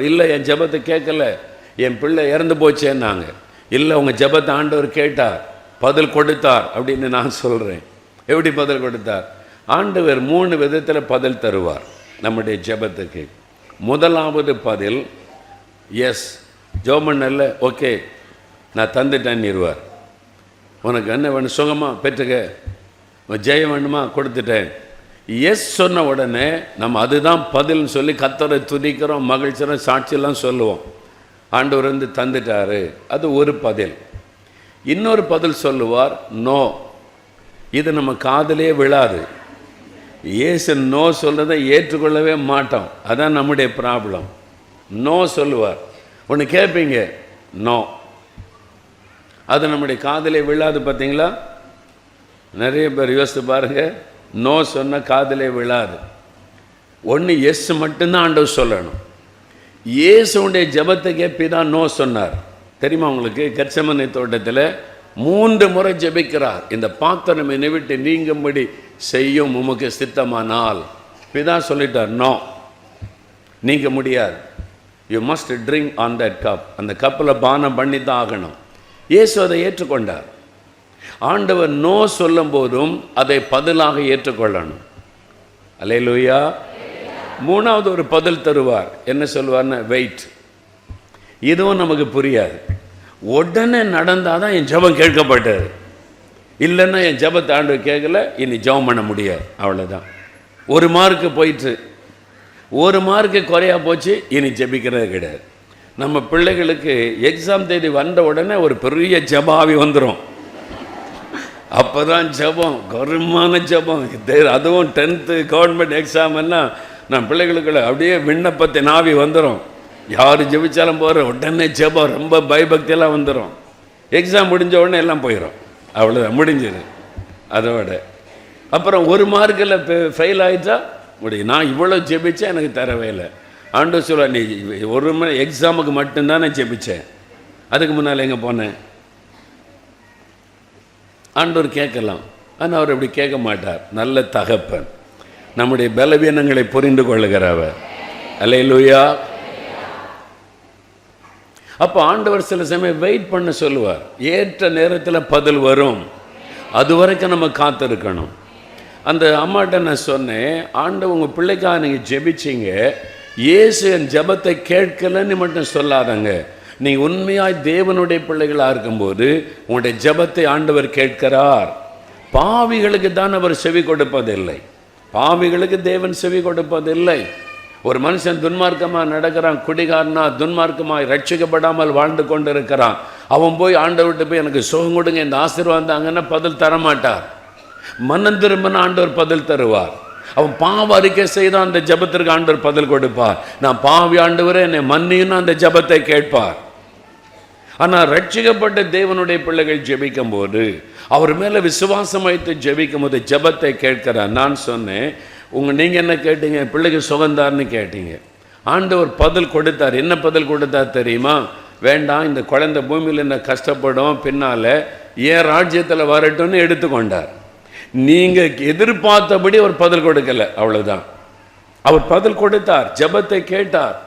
இல்லை, என் ஜெபத்தை கேட்கல, என் பிள்ளை இறந்து போச்சேன்னாங்க. இல்லை, உங்கள் ஜெபத்தை ஆண்டவர் கேட்டார், பதில் கொடுத்தார் அப்படின்னு நான் சொல்கிறேன். எப்படி பதில் கொடுத்தார்? ஆண்டவர் 3 விதத்தில் பதில் தருவார் நம்முடைய ஜெபத்துக்கு. முதலாவது பதில், எஸ் ஜெபம் நல்ல, ஓகே நான் தந்துட்டேன்னுருவார். உனக்கு என்ன வேணும்? சுகமாக பெற்றுக்க, ஜெயம் வேணுமா? கொடுத்துட்டேன். எஸ் சொன்ன உடனே நம்ம அதுதான் பதில்னு சொல்லி கர்த்தரை துதிக்கிறோம், மகிழ்ச்சியோம், சாட்சியெல்லாம் சொல்லுவோம். ஆண்டவர் வந்து தந்துட்டாரு. அது ஒரு பதில். இன்னொரு பதில் சொல்லுவார், நோ. இது நம்ம காதிலே விழாது. இயேசு நோ சொல்கிறத ஏற்றுக்கொள்ளவே மாட்டோம். அதான் நம்முடைய ப்ராப்ளம். நோ சொல்லுவார். ஒன்று கேட்பீங்க, நோ. அது நம்முடைய காதிலே விழாது. பார்த்தீங்களா? நிறைய பேர் யோசித்து பாருங்கள், நோ சொன்னால் காதிலே விழாது. ஒன்று எஸ் மட்டும்தான் ஆண்டவர் சொல்லணும். இயேசுடைய ஜெபத்துக்கே பிதா நோ சொன்னார். தெரியுமா உங்களுக்கு? கெத்செமனே தோட்டத்தில் 3 முறை ஜெபிக்கிறார். இந்த பாத்திரம் என்னை விட்டு நீங்கும்படி செய்யும் உமக்கு சித்தமானால். பிதா சொல்லிட்டார், நோ, நீங்க முடியாது. You must drink on that cup. அந்த கப்பில் பானம் பண்ணி தான் ஆகணும். இயேசு அதை ஏற்றுக்கொண்டார். ஆண்டவர் நோ சொல்லும் போதும் அதை பதிலாக ஏற்றுக்கொள்ளணும். அல்லேலூயா. 3வது ஒரு பதில் தருவார். என்ன சொல்லுவார்னா, வெயிட். இதுவும் நமக்கு புரியாது. உடனே நடந்தால் தான் என் ஜெபம் கேட்கப்பட்டது, இல்லைன்னா என் ஜெபத்தை ஆண்டவர் கேட்கல, இனி ஜெபம் பண்ண முடியாது. அவ்வளோதான். 1 மார்க்கு போயிட்டு 1 மார்க்கு குறையா போச்சு, இனி ஜெபிக்கிறது கிடையாது. நம்ம பிள்ளைகளுக்கு எக்ஸாம் தேதி வந்த உடனே ஒரு பெரிய ஜெபாவி வந்துடும். அப்போ தான் ஜெபம், கருமான ஜெபம். அதுவும் 10th கவர்மெண்ட் எக்ஸாம் எல்லாம் நான் பிள்ளைகளுக்குள்ள அப்படியே விண்ணப்பத்தை நாவி வந்துடும். யார் ஜெபிச்சாலும் போகிற உடனே ஜெபம், ரொம்ப பயபக்தியெல்லாம் வந்துடும். எக்ஸாம் முடிஞ்ச உடனே எல்லாம் போயிடும். அவ்வளோதான், முடிஞ்சிடு. அதோட அப்புறம் 1 மார்க்கில் ஃபெயில் ஆகிட்டா முடியும். நான் இவ்வளோ ஜெபிச்சேன், எனக்கு தரவே இல்லை. ஆண்டவர் சொல்ல, நீ 1 மணி எக்ஸாமுக்கு மட்டும்தான் நான் ஜெபிச்சேன், அதுக்கு முன்னால் எங்கே போனேன்? ஆண்டவர் கேட்கலாம், ஆனால் அவர் அப்படி கேட்க மாட்டார். நல்ல தகப்பன், நம்முடைய பலவீனங்களை புரிந்து கொள்ளுகிறவர். அல்லேலூயா. அப்போ ஆண்டவர் சில சமயம் வெயிட் பண்ண சொல்லுவார். ஏற்ற நேரத்தில் பதில் வரும், அது வரைக்கும் நம்ம காத்திருக்கணும். அந்த அம்மாட்ட நான் சொன்னேன், ஆண்டவர் உங்கள் பிள்ளைக்காக நீங்கள் ஜெபிச்சிங்க, இயேசு என் ஜெபத்தை கேட்கலன்னு மட்டும் சொல்லாதங்க. நீங்கள் உண்மையாய் தேவனுடைய பிள்ளைகளாக இருக்கும்போது உங்களுடைய ஜெபத்தை ஆண்டவர் கேட்கிறார். பாவிகளுக்கு தான் அவர் செவி கொடுப்பதில்லை. பாவிகளுக்கு தேவன் செவி கொடுப்பதில்லை. ஒரு மனுஷன் துன்மார்க்கமாக நடக்கிறான், குடிகாரனா துன்மார்க்கமாக ரட்சிக்கப்படாமல் வாழ்ந்து கொண்டு இருக்கிறான். அவன் போய் ஆண்டவர்கிட்ட போய் எனக்கு சுகம் கொடுங்க, இந்த ஆசீர்வாதம் தாங்கன்னா பதில் தரமாட்டார். மனம் திரும்பின ஆண்டவர் பதில் தருவார். அவன் பாவ அறிக்கை செய்தான், அந்த ஜெபத்திற்கு ஆண்டவர் பதில் கொடுப்பார். நான் பாவி ஆண்டவரே என்னை மன்னியும், அந்த ஜெபத்தை கேட்பார். ஆனால் ரட்சிக்கப்பட்ட தேவனுடைய பிள்ளைகள் ஜெபிக்கும் போது, அவர் மேலே விசுவாசம் வைத்து ஜெபிக்கும் போது ஜெபத்தை கேட்கிறார். நான் சொன்னேன், நீங்கள் என்ன கேட்டீங்க? பிள்ளைக்கு சுகந்தார்னு கேட்டீங்க. ஆண்டவர் பதில் கொடுத்தார். என்ன பதில் கொடுத்தார் தெரியுமா? வேண்டாம், இந்த குழந்தை பூமியில் என்ன கஷ்டப்படும், பின்னால் ஏன் ராஜ்யத்தில் வரட்டும்னு எடுத்துக்கொண்டார். நீங்கள் எதிர்பார்த்தபடி அவர் பதில் கொடுக்கல, அவ்வளோதான். அவர் பதில் கொடுத்தார், ஜெபத்தை கேட்டார்.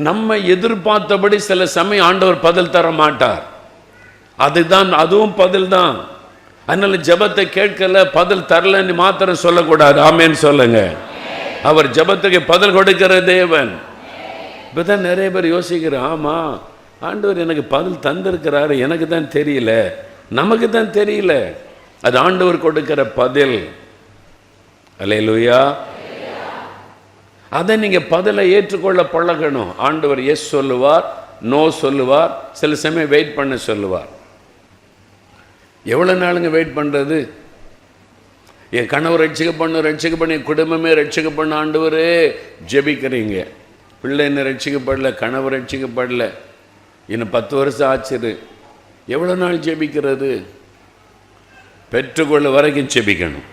நம்ம எதிர்பார்த்தபடி சில சமயம் ஆண்டவர் பதில் தர மாட்டார். அதுதான், அதுவும் பதில் தான். அதனால ஜெபத்தை கேட்கல, பதில் தரலன்னு மாத்திரம் சொல்லக்கூடாது. ஆமேன்னு சொல்லுங்க. அவர் ஜெபத்துக்கு பதில் கொடுக்கிற தேவன். இப்பதான் நிறைய பேர் யோசிக்கிறோம், ஆமா ஆண்டவர் எனக்கு பதில் தந்திருக்கிறாரு, எனக்கு தான் தெரியல. நமக்கு தான் தெரியல, அது ஆண்டவர் கொடுக்கிற பதில். அல்லேலூயா. அதை நீங்க பதிலை ஏற்றுக்கொள்ள பழகணும். ஆண்டவர் எஸ் சொல்லுவார், நோ சொல்லுவார், சில சமயம் வெயிட் பண்ண சொல்லுவார். எவ்வளோ நாளுங்க வெயிட் பண்ணுறது? என் கணவர் ரட்சிக்க பண்ண, குடும்பமே ரட்சிக்க பண்ண ஆண்டவரே ஜெபிக்கிறீங்க. பிள்ளை என்ன ரட்சிக்கப்படல, கணவர் ரட்சிக்கப்படல, இன்னும் 10 வருஷம் ஆச்சு. எவ்வளோ நாள் ஜெபிக்கிறது? பெற்றுக்கொள்ள வரைக்கும் ஜெபிக்கணும்,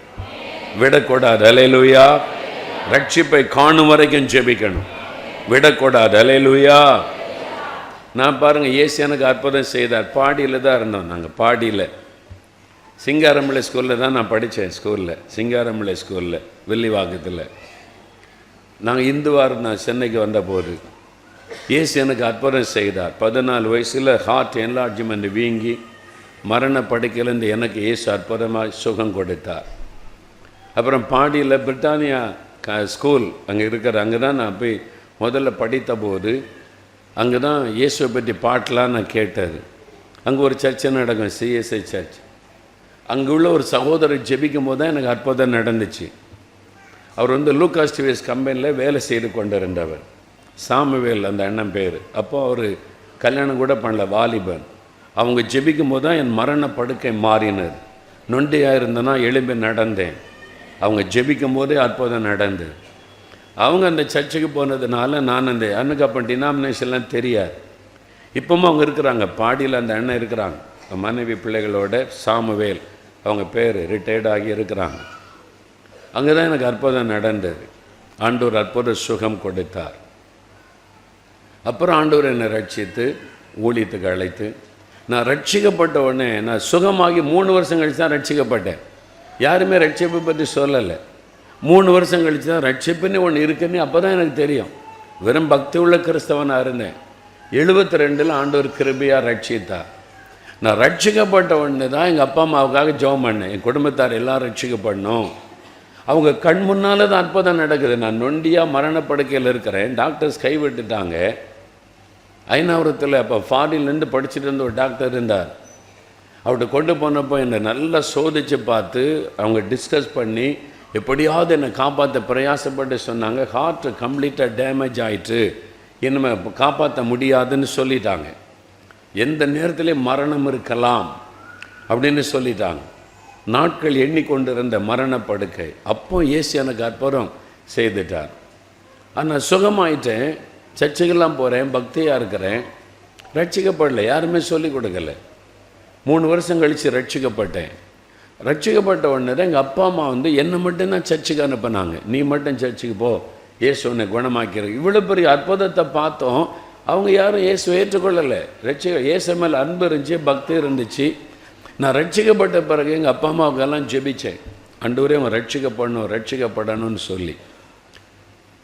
விடக்கூடாது. அல்லேலூயா. ரட்சிப்பை காணும் வரைக்கும் ஜெபிக்கணும், விடக்கூடாது. அல்லேலூயா. நான் பாருங்கள், இயேசு எனக்கு அற்புதம் செய்தார். பாடியில் தான் இருந்தோம் நாங்கள். பாடியில் சிங்காரம்பிள்ளை ஸ்கூலில் தான் நான் படித்தேன். ஸ்கூலில், சிங்காரம்பிள்ளை ஸ்கூலில், வில்லிவாக்கத்தில். நாங்கள் இந்துவாக இருந்தோம். சென்னைக்கு வந்தபோது இயேசு எனக்கு அற்புதம் செய்தார். 14 வயசில் ஹார்ட் என்லார்ஜ்மெண்ட் வீங்கி மரண படுக்கையிலேருந்து எனக்கு இயேசு அற்புதமாக சுகம் கொடுத்தார். அப்புறம் பாடியில் பிரிட்டானியா ஸ்கூல் அங்கே இருக்கிற, அங்கே தான் நான் போய் முதல்ல படித்த போது அங்கே தான் இயேசுவை பற்றி பாட்டெலாம் நான் கேட்டது. அங்கே ஒரு சர்ச்சை நடக்கும், சிஎஸ்ஐ சர்ச். அங்கே உள்ள ஒரு சகோதரர் ஜெபிக்கும் போது தான் எனக்கு அற்புதம் நடந்துச்சு. அவர் லூகாஸ் டிவிஎஸ் கம்பெனியில் வேலை செய்து கொண்டிருந்தவர். சாமுவேல் அந்த அண்ணன் பேர். அப்போது அவர் கல்யாணம் கூட பண்ணல, வாலிபன். அவங்க ஜெபிக்கும் போது தான் என் மரண படுக்கை மாறினது. நொண்டியாக இருந்தேன்னா எழும்பி நடந்தேன். அவங்க ஜெபிக்கும் போதே அற்புதம் நடந்தது. அவங்க அந்த சர்ச்சுக்கு போனதுனால நான் அந்த அன்னுக்கு அப்போ டினாமினேஷன்லாம் தெரியாது. இப்போவும் அவங்க இருக்கிறாங்க, பாடியில் அந்த அண்ணன் இருக்கிறாங்க. மனைவி பிள்ளைகளோட சாமுவேல் அவங்க பேர் ரிட்டையர்ட் ஆகி இருக்கிறாங்க. அங்கே தான் எனக்கு அற்புதம் நடந்தது. ஆண்டவர் அற்புத சுகம் கொடுத்தார். அப்புறம் ஆண்டவர் என்னை ரட்சித்து ஊழியத்துக்கு அழைத்து நான் ரட்சிக்கப்பட்ட உடனே நான் சுகமாகி 3 வருஷம் கழித்து தான் ரட்சிக்கப்பட்டேன். யாருமே ரட்சிப்பை பற்றி சொல்லலை. 3 வருஷம் கழித்து தான் ரட்சிப்புன்னு ஒன்று இருக்குன்னு அப்போ தான் எனக்கு தெரியும். வெறும் பக்தி உள்ள கிறிஸ்தவனாக இருந்தேன். 72 ஆண்டவர் கிருபையாக ரட்சித்தார். நான் ரட்சிக்கப்பட்ட உடனே தான் எங்கள் அப்பா அம்மாவுக்காக ஜெபம் பண்ணேன். என் குடும்பத்தார் எல்லாம் ரட்சிக்கப்படணும். அவங்க கண் முன்னால் தான் அற்புதம் நடக்குது. நான் நொண்டியாக மரணப்படுக்கையில் இருக்கிறேன். டாக்டர்ஸ் கைவிட்டுட்டாங்க. ஐநாவரத்தில் அப்போ ஃபாரின்லேருந்து படிச்சுட்டு இருந்த ஒரு டாக்டர் இருந்தார். அவர்கிட்ட கொண்டு போனப்போ என்னை நல்லா சோதித்து பார்த்து அவங்க டிஸ்கஸ் பண்ணி எப்படியாவது என்னை காப்பாற்ற பிரயாசப்பட்டு சொன்னாங்க. ஹார்ட் கம்ப்ளீட்டாக டேமேஜ் ஆகிட்டு இனிமேல் காப்பாற்ற முடியாதுன்னு சொல்லிட்டாங்க. எந்த நேரத்துலேயும் மரணம் இருக்கலாம் அப்படின்னு சொல்லிட்டாங்க. நாட்கள் எண்ணிக்கொண்டிருந்த மரணப்படுக்கை. அப்போ இயேசு எனக்கு அற்புதம் செய்துட்டார். ஆனால் சுகமாயிட்டேன். சர்ச்சுக்கெல்லாம் போகிறேன், பக்தியாக இருக்கிறேன். ரட்சிக்கப்படலை, யாருமே சொல்லிக் கொடுக்கல. 3 வருஷம் கழித்து ரட்சிக்கப்பட்டேன். ரட்சிக்கப்பட்ட உடனே தான் எங்கள் அப்பா அம்மா என்னை மட்டும்தான் சர்ச்சுக்கு அனுப்பினாங்க. நீ மட்டும் சர்ச்சுக்கு போ, இயேசு உன்னை குணமாக்கிறது. இவ்வளோ பெரிய அற்புதத்தை பார்த்தோம். அவங்க யாரும் இயேசு ஏற்றுக்கொள்ளலை. இயேசு மேலே அன்பு இருந்துச்சு, பக்தி இருந்துச்சு. நான் ரட்சிக்கப்பட்ட பிறகு எங்கள் அப்பா அம்மாவுக்கெல்லாம் ஜெபித்தேன். ஆண்டவரே அவன் ரட்சிக்கப்படணும்னு சொல்லி.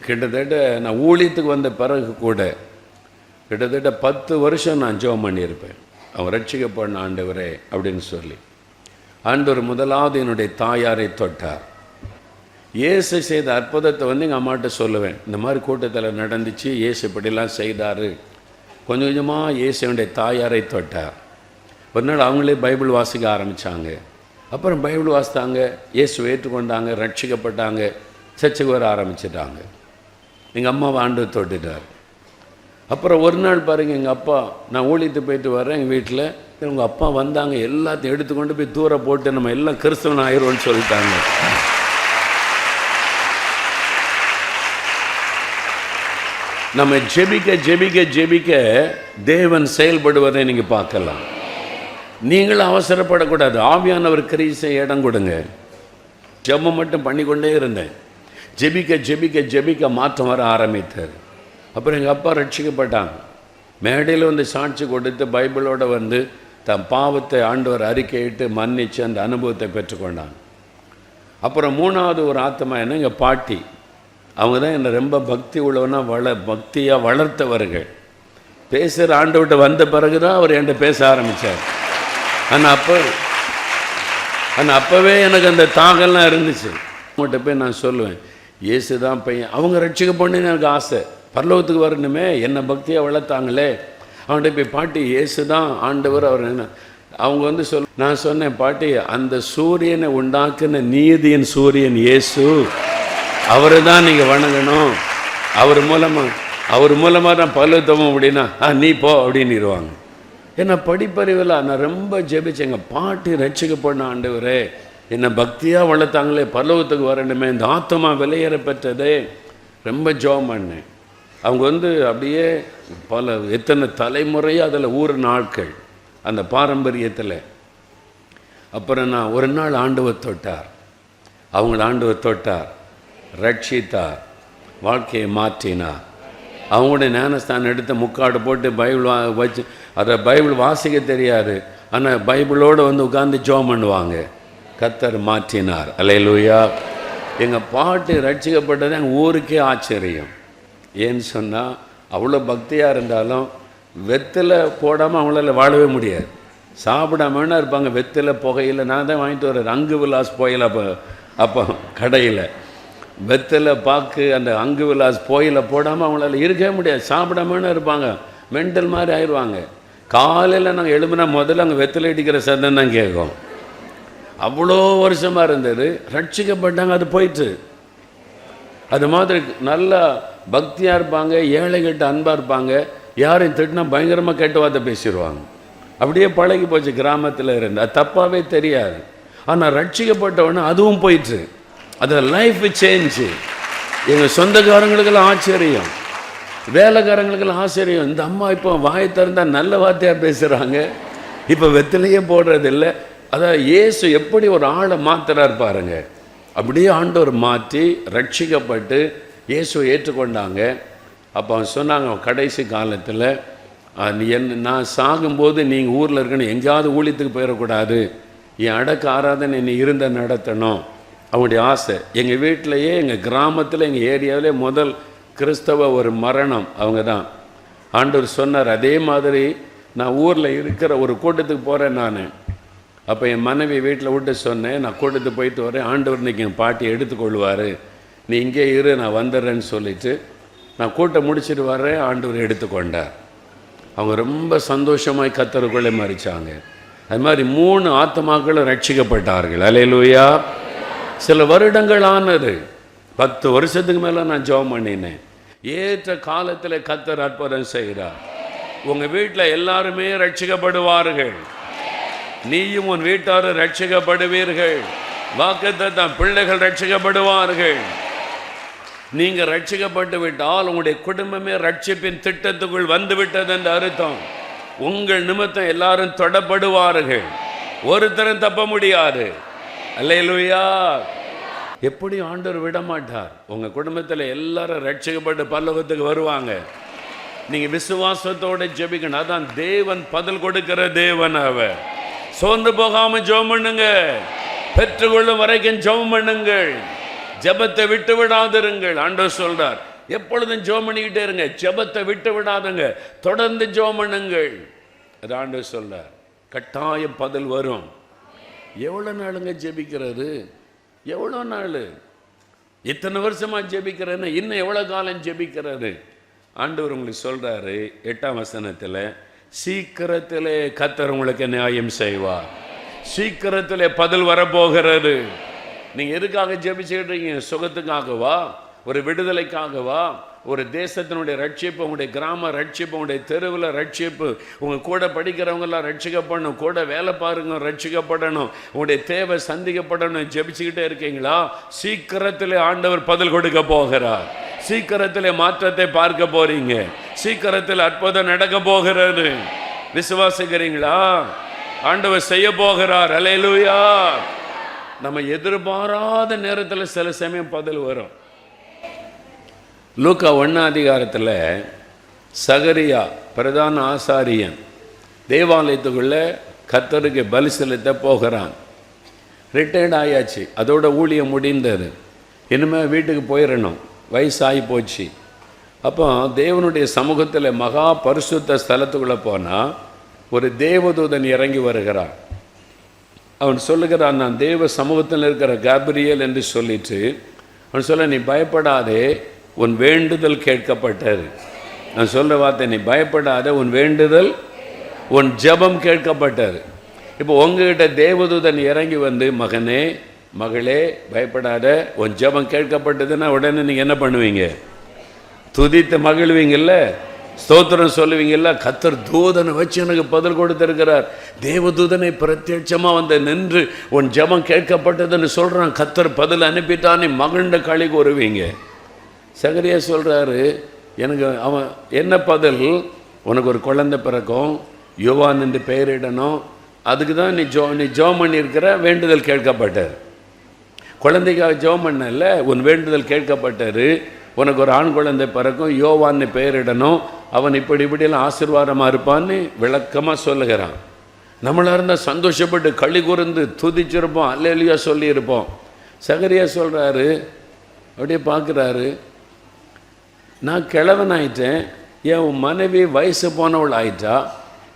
கிட்டத்தட்ட நான் ஊழியத்துக்கு வந்த பிறகு கூட கிட்டத்தட்ட 10 வருஷம் நான் ஜெபம் பண்ணியிருப்பேன். அவன் ரட்சிக்கப்படணும் ஆண்டவரே அப்படின்னு சொல்லி. ஆண்டவர் முதலாவது என்னுடைய தாயாரை தொட்டார். இயேசு செய்த அற்புதத்தை எங்கள் அம்மாட்ட சொல்லுவேன். இந்த மாதிரி கூட்டத்தில் நடந்துச்சு, இயேசு இப்படிலாம் செய்தார். கொஞ்சம் கொஞ்சமாக இயேசு என்னுடைய தாயாரை தொட்டார். ஒரு நாள் அவங்களே பைபிள் வாசிக்க ஆரம்பித்தாங்க. அப்புறம் பைபிள் வாசித்தாங்க, இயேசு ஏற்றுக்கொண்டாங்க, ரட்சிக்கப்பட்டாங்க, சர்ச்சுக்கு வர ஆரம்பிச்சிட்டாங்க. எங்கள் அம்மாவை ஆண்டவர் தொட்டுட்டார். அப்புறம் ஒரு நாள் பாருங்கள், எங்கள் அப்பா நான் ஊழியத்து போயிட்டு வரேன். எங்கள் வீட்டில் உங்கள் அப்பா வந்தாங்க, எல்லாத்தையும் எடுத்துக்கொண்டு போய் தூர போட்டு நம்ம எல்லாம் கிறிஸ்தவன் ஆயிடுவோன்னு சொல்லிட்டாங்க. நம்ம ஜெபிக்க ஜெபிக்க ஜெபிக்க தேவன் செயல்படுவதை நீங்கள் பார்க்கலாம். நீங்களும் அவசரப்படக்கூடாது. ஆவியானவர் கிரியை செய்ய இடம் கொடுங்க. ஜெபம் மட்டும் பண்ணிக்கொண்டே இருந்தேன். ஜெபிக்க ஜெபிக்க ஜெபிக்க மாற்றம் வர ஆரம்பித்தார். அப்புறம் எங்கள் அப்பா ரட்சிக்கப்பட்டாங்க. மேடையில் சாட்சி கொடுத்து பைபிளோடு தன் பாவத்தை ஆண்டவர் அறிக்கையிட்டு மன்னித்து அந்த அனுபவத்தை பெற்றுக்கொண்டாங்க. அப்புறம் 3வது ஒரு ஆத்மா என்ன, எங்கள் பாட்டி. அவங்க தான் என்னை ரொம்ப பக்தி உள்ளவனா பக்தியாக வளர்த்தவர்கள். பேசுகிற ஆண்டவர்கிட்ட வந்த பிறகு தான் அவர் என்கிட்ட பேச ஆரம்பித்தார். ஆனால் அப்போவே எனக்கு அந்த தாகெல்லாம் இருந்துச்சு. அவங்கள்ட்ட போய் நான் சொல்லுவேன், இயேசு தான் பையன். அவங்க ரட்சிக்கப்படணுன்னு எனக்கு ஆசை. பரலோகத்துக்கு வரணுமே, என்னை பக்தியாக வளர்த்தாங்களே. அவன்கிட்ட போய் பாட்டி இயேசு தான் ஆண்டவர். அவர் என்ன அவங்க நான் சொன்னேன், பாட்டி அந்த சூரியனை உண்டாக்குன நீதியின் சூரியன் இயேசு, அவரை தான் நீங்கள் வணங்கணும். அவர் மூலமாக தான் பரலோகத்தோம் அப்படின்னா நீ போ அப்படின்னுருவாங்க. ஏன்னா படிப்பறிவில் நான் ரொம்ப ஜெபிச்சேங்க. பாட்டி ரட்சிக்கப்படணும் ஆண்டவரே, என்னை பக்தியாக வளர்த்தாங்களே, பரலோகத்துக்கு வரணுமே, இந்த ஆத்மா விலையேற பெற்றதே, ரொம்ப ஜெபம் பண்ணேன். அவங்க அப்படியே எத்தனை தலைமுறையாக அதில் ஊர் நாட்கள் அந்த பாரம்பரியத்தில். அப்புறம் நான் ஒரு நாள் ஆண்டவர் தொட்டார். அவங்கள ஆண்டவர் தொட்டார், ரட்சித்தார், வாழ்க்கையை மாற்றினார். அவங்களுடைய ஞானஸ்தானம் எடுத்து முக்காடு போட்டு பைபிள் வச்சு அதை பைபிள் வாசிக்க தெரியாது, ஆனால் பைபிளோடு உட்கார்ந்து ஜெபம் பண்ணுவாங்க. கர்த்தர் மாற்றினார். அல்லேலூயா. எங்கள் பாட்டு ரட்சிக்கப்பட்டது எங்கள் ஊருக்கே ஆச்சரியம். ஏன்னு சொன்னால் அவ்வளோ பக்தியாக இருந்தாலும் வெற்றிலை போடாமல் அவங்களால வாழவே முடியாது. சாப்பிடாமன்னா இருப்பாங்க. வெற்றிலை புகையில் நான் தான் வாங்கிட்டு வரேன். அங்கு விலாஸ் புகையில் அப்போ கடையில் வெற்றிலை பாக்கு அந்த அங்கு விலாஸ் புகையில் போடாமல் அவங்களால இருக்கவே முடியாது. சாப்பிடாமன்னு இருப்பாங்க, மென்டல் மாதிரி ஆயிடுவாங்க. காலையில் நாங்கள் எழுப்புனா முதல்ல அங்கே வெற்றிலை அடிக்கிற சத்தம் தான் கேட்கும். அவ்வளோ வருஷமாக இருந்தது. ரட்சிக்கப்பட்டாங்க, அது போயிட்டு. அது மாதிரி நல்லா பக்தியாக இருப்பாங்க, ஏழைகிட்ட அன்பாக இருப்பாங்க. யாரையும் திட்டினா பயங்கரமாக கெட்ட வார்த்தை பேசிடுவாங்க. அப்படியே பழகி போச்சு கிராமத்தில் இருந்து. அது தப்பாகவே தெரியாது. ஆனால் ரட்சிக்கப்பட்டவொடனே அதுவும் போயிட்டு. அது லைஃப் சேஞ்சு. எங்கள் சொந்தக்காரங்களுக்கெல்லாம் ஆச்சரியம், வேலைக்காரங்களுக்கெல்லாம் ஆச்சரியம். இந்த அம்மா இப்போ வாயை திறந்தால் நல்ல வார்த்தையாக பேசுகிறாங்க, இப்போ வெத்திலையே போடுறது இல்லை. அதான் இயேசு எப்படி ஒரு ஆளை மாத்துறாரு பாருங்க. அப்படியே ஆண்டவர் மாற்றி ரட்சிக்கப்பட்டு இயேசுவை ஏற்றுக்கொண்டாங்க. அப்போ அவன் சொன்னாங்க, கடைசி காலத்தில் நான் சாகும்போது நீங்கள் ஊரில் இருக்கணும், எங்கேயாவது ஊழியத்துக்கு போயிடக்கூடாது, என் அடக்க ஆராதனை நீ இருந்த நடத்தணும். அவனுடைய ஆசை. எங்கள் வீட்டிலையே, எங்கள் கிராமத்தில், எங்கள் ஏரியாவிலே முதல் கிறிஸ்தவ ஒரு மரணம் அவங்க தான். ஆண்டவர் சொன்னார், அதே மாதிரி நான் ஊரில் இருக்கிற ஒரு கூட்டத்துக்கு போகிறேன் நான். அப்போ என் மனைவி வீட்டில் விட்டு சொன்னேன், நான் கூட்டத்துக்கு போயிட்டு வரேன், ஆண்டவர் இன்றைக்கி என் பாட்டி எடுத்துக்கொள்வார், நீ இங்கே இரு, நான் வந்துடுறேன்னு சொல்லிவிட்டு நான் கூட்டம் முடிச்சுட்டு வர்றேன். ஆண்டவர் எடுத்துக்கொண்டார். அவங்க ரொம்ப சந்தோஷமாய் கர்த்தருக்குள்ளே மறிச்சாங்க. அது மாதிரி 3 ஆத்துமாக்களும் ரட்சிக்கப்பட்டார்கள். அல்லேலூயா. சில வருடங்கள் ஆனது, 10 வருஷத்துக்கு மேலே நான் ஜெபம் பண்ணினேன். ஏற்ற காலத்தில் கர்த்தர் அற்புதம் செய்கிறார். உங்கள் வீட்டில் எல்லாருமே ரட்சிக்கப்படுவார்கள். நீயும் உன் வீட்டாரும் ரட்சிக்கப்படுவீர்கள். வாக்குத்தத்தம், பிள்ளைகள் ரட்சிக்கப்படுவார்கள். நீங்கள் ரட்சிக்கப்பட்டு விட்டால் உங்களுடைய குடும்பமே ரட்சிப்பின் திட்டத்துக்குள் வந்து விட்டது என்று அர்த்தம். உங்கள் நிமித்தம் எல்லாரும் தொடப்படுவார்கள். ஒருத்தரும் தப்ப முடியாது. அல்லேலூயா. எப்படி ஆண்டவர் விட மாட்டார். உங்கள் குடும்பத்தில் எல்லாரும் ரட்சிக்கப்பட்டு பரலோகத்துக்கு வருவாங்க. நீங்கள் விசுவாசத்தோடு ஜெபிக்கணும். அதான் தேவன் பதில் கொடுக்கிற தேவன். அவர் சோர்ந்து போகாமல் ஜெபம் பண்ணுங்க. பெற்றுக்கொள்ளும் வரைக்கும் ஜெபம் பண்ணுங்கள். ஜெபத்தை விட்டு விடாதிருங்கள். ஆண்டவர் சொல்றார், எப்பொழுதும் ஜெபம் பண்ணிக்கிட்டே இருங்க, ஜெபத்தை விட்டு விடாதுங்க, தொடர்ந்து ஜெபம் பண்ணுங்கள். அது ஆண்டவர் சொல்றார். கட்டாயம் பதில் வரும். எவ்வளோ நாளுங்க ஜெபிக்கிறது? எவ்வளோ நாள்? இத்தனை வருஷமா ஜெபிக்கிறேன்னு இன்னும் எவ்வளோ காலம் ஜெபிக்கிறது? ஆண்டவர் உங்களுக்கு சொல்றாரு 8ஆம் வசனத்தில், சீக்கிரத்திலே கர்த்தர் உங்களுக்கு நியாயம் செய்வார். சீக்கிரத்திலே பதில் வரப்போகிறது. நீங்கள் எதுக்காக ஜெபிச்சுக்கிட்டீங்க? சுகத்துக்காகவா? ஒரு விடுதலைக்காகவா? ஒரு தேசத்தினுடைய ரட்சிப்பு, உங்களுடைய கிராம ரட்சிப்பு, உங்களுடைய தெருவில் ரட்சிப்பு, உங்கள் கூட படிக்கிறவங்கெல்லாம் ரட்சிக்கப்படணும், கூட வேலை பாருங்க ரட்சிக்கப்படணும், உங்களுடைய தேவை சந்திக்கப்படணும். ஜெபிச்சுக்கிட்டே இருக்கீங்களா? சீக்கிரத்திலே ஆண்டவர் பதில் கொடுக்க போகிறார். சீக்கிரத்திலே மாற்றத்தை பார்க்க போறீங்க. சீக்கிரத்தில் அற்புதம் நடக்க போகிறது. விசுவாசிக்கிறீங்களா? ஆண்டவர் செய்ய போகிறார். அல்லேலூயா. நம்ம எதிர்பாராத நேரத்தில் சில சமயம் பதில் வரும். லூக்கா 1ஆம் அதிகாரத்தில் சகரியா பிரதான ஆசாரியன் தேவாலயத்துக்குள்ள கர்த்தருக்கு பலி செலுத்த போகிறான். ரிட்டையர்ட் ஆயாச்சு, அதோட ஊழியம் முடிந்தது. இனிமேல் வீட்டுக்கு போயிடணும், வயசாகி போச்சு. அப்போ தேவனுடைய சமூகத்தில் மகா பரிசுத்த ஸ்தலத்துக்குள்ளே போனால் ஒரு தேவதூதன் இறங்கி வருகிறான். அவன் சொல்லுகிறான், நான் தேவ சமூகத்தில் இருக்கிற காபிரியல் என்று சொல்லிட்டு அவன் சொல்ல, நீ பயப்படாதே, உன் வேண்டுதல் கேட்கப்பட்டது. நான் சொல்ல வார்த்தை, நீ பயப்படாத, உன் வேண்டுதல், உன் ஜெபம் கேட்கப்பட்டது. இப்போ உங்ககிட்ட தேவதூதன் இறங்கி வந்து, மகனே மகளே பயப்படாத, உன் ஜெபம் கேட்கப்பட்டதுன்னா உடனே நீங்கள் என்ன பண்ணுவீங்க? துதித்து மகிழ்வீங்கல்ல, ஸ்தோத்திரம் சொல்லுவீங்கல்ல. கர்த்தர் தூதனை வச்சு எனக்கு பதில் கொடுத்திருக்கிறார். தேவதூதனை பிரத்யட்சமாக வந்து நின்று உன் ஜெபம் கேட்கப்பட்டதுன்னு சொல்கிறான். கர்த்தர் பதில் அனுப்பிட்டான்னு மகிழ்ந்த களி கூறுவீங்க. சகரியா சொல்கிறாரு, எனக்கு அவன் என்ன பதில்? உனக்கு ஒரு குழந்தை பிறக்கும், யோவான் என்று பெயரிடணும், அதுக்கு தான் நீ ஜெபம் பண்ணியிருக்கிற, வேண்டுதல் கேட்கப்பட்டது. குழந்தைக்காக ஜெபம் பண்ணல, உன் வேண்டுதல் கேட்கப்பட்டது. உனக்கு ஒரு ஆண் குழந்தை பிறக்கும், யோவான்னு பெயரிடணும், அவன் இப்படிலாம் ஆசீர்வாதமாக இருப்பான்னு விளக்கமாக சொல்லுகிறான். நம்மளாக இருந்தால் சந்தோஷப்பட்டு களி கூர்ந்து துதிச்சிருப்போம், அல்லேலூயா சொல்லியிருப்போம். சகரியா சொல்கிறாரு, அப்படியே பார்க்குறாரு, நான் கிழவன் ஆயிட்டேன், என் மனைவி வயசு போனவள் ஆயிட்டா,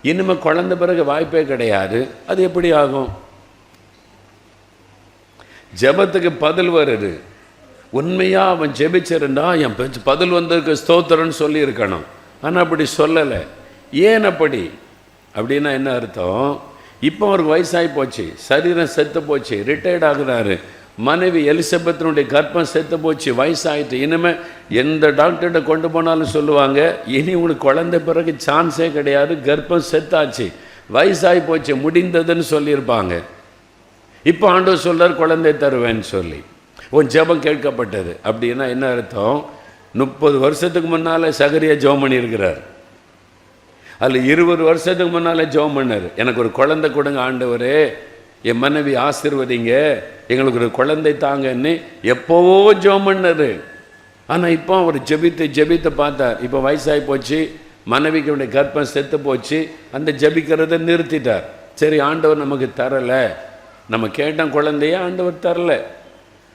இனிமேல் குழந்தை பிறகு வாய்ப்பே கிடையாது, அது எப்படி ஆகும்? ஜெபத்துக்கு பதில் வருது. உண்மையாக அவன் ஜெபிச்சிருந்தா என் பதில் வந்ததுக்கு ஸ்தோத்திரன்னு சொல்லியிருக்கணும். ஆனால் அப்படி சொல்லலை. ஏன் அப்படி? அப்படின்னா என்ன அர்த்தம்? இப்போ அவருக்கு வயசாகி போச்சு, சரீரம் செத்து போச்சு, ரிட்டையர்ட் ஆகுறாரு. மனைவி எலிசபெத்தினுடைய கர்ப்பம் செத்து போச்சு, வயசாகிட்டு. இனிமேல் எந்த டாக்டர்கிட்ட கொண்டு போனாலும் சொல்லுவாங்க, இனி உங்களுக்கு குழந்தை பிறகு சான்ஸே கிடையாது, கர்ப்பம் செத்தாச்சு, வயசாகி போச்சு, முடிந்ததுன்னு சொல்லியிருப்பாங்க. இப்போ ஆண்டவர் சொல்றார், குழந்தை தருவேன்னு சொல்லி. உன் ஜெபம் கேட்கப்பட்டது. அப்படின்னா என்ன அர்த்தம்? 30 வருஷத்துக்கு முன்னால் சகரியா ஜெபம் பண்ணியிருக்கிறார். அதில் 20 வருஷத்துக்கு முன்னால் ஜெபம் பண்ணார், எனக்கு ஒரு குழந்தை கொடுங்க ஆண்டவரே, என் மனைவி ஆசீர்வதிங்க, எங்களுக்கு ஒரு குழந்தை தாங்கன்னு எப்போவோ ஜெபம் பண்ணார். ஆனால் இப்போ அவர் ஜெபித்து பார்த்தார். இப்போ வயசாகி போச்சு, மனைவிக்கு உடைய கர்ப்பம் செத்து போச்சு, அந்த ஜெபிக்கிறத நிறுத்திட்டார். சரி, ஆண்டவர் நமக்கு தரலை, நம்ம கேட்டோம் குழந்தைய, ஆண்டவர் தரலை,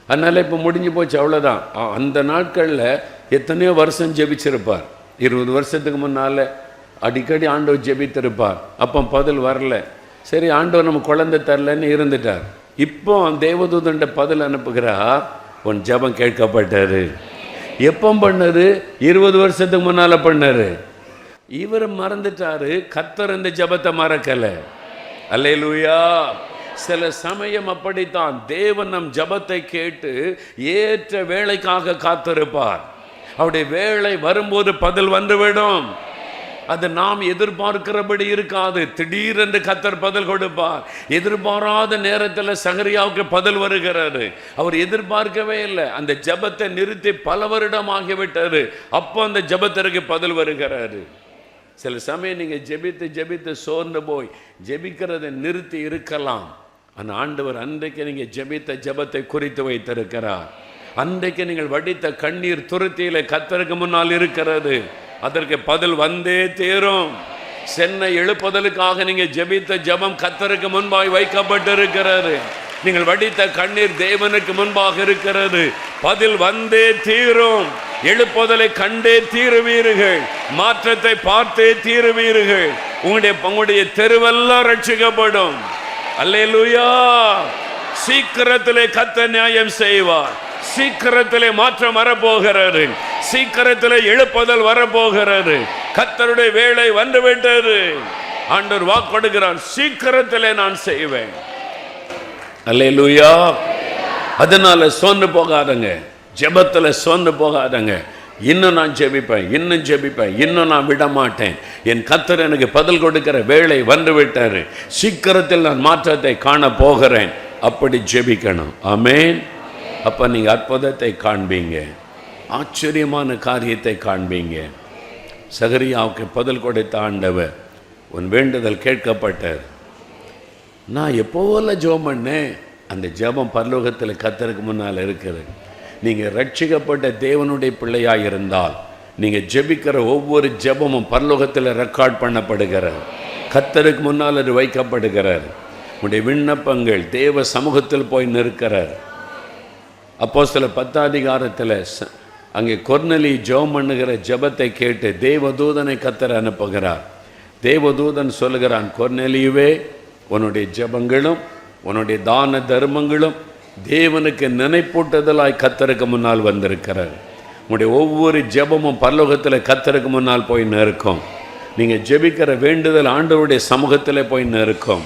அதனால் இப்போ முடிஞ்சு போச்சு, அவ்வளோதான். அந்த நாட்களில் எத்தனையோ வருஷம் ஜெபிச்சிருப்பார். 20 வருஷத்துக்கு முன்னால் அடிக்கடி ஆண்டவர் ஜெபித்திருப்பார். அப்போ பதில் வரல. சரி, ஆண்டவர் நம்ம குழந்தை தரலன்னு இருந்துட்டார். இப்போ தேவதூதன்ட பதில் அனுப்புகிறார், உன் ஜெபம் கேட்கப்பட்டாரு. எப்போ பண்ணது? 20 வருஷத்துக்கு முன்னால் பண்ணாரு. இவர் மறந்துட்டாரு, கர்த்தர் இந்த ஜெபத்தை மறக்கலை. அல்லேலூயா. சில சமயம் அப்படித்தான், தேவன் நம் ஜெபத்தை கேட்டு ஏற்ற வேளைக்காக காத்திருப்பார். அவருடைய வேளை வரும்போது பதில் வந்துவிடும். அது நாம் எதிர்பார்க்கிறபடி இருக்காது. திடீரென்று கர்த்தர் பதில் கொடுப்பார். எதிர்பாராத நேரத்தில் சகரியாவுக்கு பதில் வருகிறாரு. அவர் எதிர்பார்க்கவே இல்லை. அந்த ஜெபத்தை நிறுத்தி பல வருடம் ஆகிவிட்டாரு. அப்போ அந்த ஜெபத்திற்கு பதில் வருகிறாரு. சில சமயம் நீங்கள் ஜெபித்து சோர்ந்து போய் ஜெபிக்கிறதை நிறுத்தி இருக்கலாம். ஆனால் ஆண்டவர் அன்றைக்கு நீங்கள் ஜெபித்த ஜெபத்தை குறித்து வைத்திருக்கிறார். அன்றைக்கு நீங்கள் வடித்த கண்ணீர் துருத்தியில கர்த்தருக்கு முன்னால் இருக்கிறது. அதற்கு பதில் வந்தே தேரும். சென்னை எழுப்புதலுக்காக நீங்கள் ஜெபித்த ஜெபம் கர்த்தருக்கு முன்பாய் வைக்கப்பட்டிருக்கிறது. நீங்கள் வடித்த கண்ணீர் தேவனுக்கு முன்பாக இருக்கிறது. பதில் வந்தே தீரும். எழுப்புதலை கண்டே தீருவீர்கள். மாற்றத்தை பார்த்தே தீருவீர்கள். உங்களுடைய தெருவெல்லாம் ரட்சிக்கப்படும். அல்லேலூயா. சீக்கிரத்திலே கர்த்தர் நியாயம் செய்வார். சீக்கிரத்திலே மாற்றம் வரப்போகிறது. சீக்கிரத்திலே எழுப்புதல் வரப்போகிறது. கர்த்தருடைய வேளை வந்துவிட்டது. ஆண்டவர் வாக்கொடுக்கிறார், சீக்கிரத்திலே நான் செய்வேன். அல்லேலூயா. அதனால சோர்ந்து போகாதங்க, ஜெபத்தில் சோர்ந்து போகாதங்க. இன்னும் நான் ஜெபிப்பேன், இன்னும் ஜெபிப்பேன், இன்னும் நான் விட மாட்டேன். என் கர்த்தர் எனக்கு பதில் கொடுக்கிற வேளை வந்து விட்டாரு. சீக்கிரத்தில் நான் மாற்றத்தை காண போகிறேன். அப்படி ஜெபிக்கணும். ஆமென். அப்போ நீங்கள் அற்புதத்தை காண்பீங்க, ஆச்சரியமான காரியத்தை காண்பீங்க. சகரியாவுக்கு பதில் கொடுத்த ஆண்டவர், உன் வேண்டுதல் கேட்கப்பட்டார். நான் எப்போவெல்லாம் ஜெபம் பண்ணேன், அந்த ஜெபம் பரலோகத்தில் கர்த்தருக்கு முன்னால் இருக்குது. நீங்கள் ரட்சிக்கப்பட்ட தேவனுடைய பிள்ளையாக இருந்தால் நீங்கள் ஜெபிக்கிற ஒவ்வொரு ஜெபமும் பரலோகத்தில் ரெக்கார்ட் பண்ணப்படுகிறது. கர்த்தருக்கு முன்னால் அது வைக்கப்படுகிறது. உங்களுடைய விண்ணப்பங்கள் தேவ சமூகத்தில் போய் நிற்கிறார். அப்போஸ்தலர் 10ஆம் அதிகாரத்தில் அங்கே கொர்நேலி ஜெபம் பண்ணுகிற ஜெபத்தை கேட்டு தேவதூதனை கர்த்தர் அனுப்புகிறார். தேவதூதன் சொல்லுகிறான், கொர்நேலியுவே, உன்னுடைய ஜெபங்களும் உன்னுடைய தான தர்மங்களும் தேவனுக்கு நினைப்பூட்டுதலாய் கர்த்தருக்கு முன்னால் வந்திருக்கிறார். உங்களுடைய ஒவ்வொரு ஜெபமும் பரலோகத்தில் கர்த்தருக்கு முன்னால் போய் நிற்கும். நீங்கள் ஜெபிக்கிற வேண்டுதல் ஆண்டவருடைய சமூகத்தில் போய் நிற்கும்.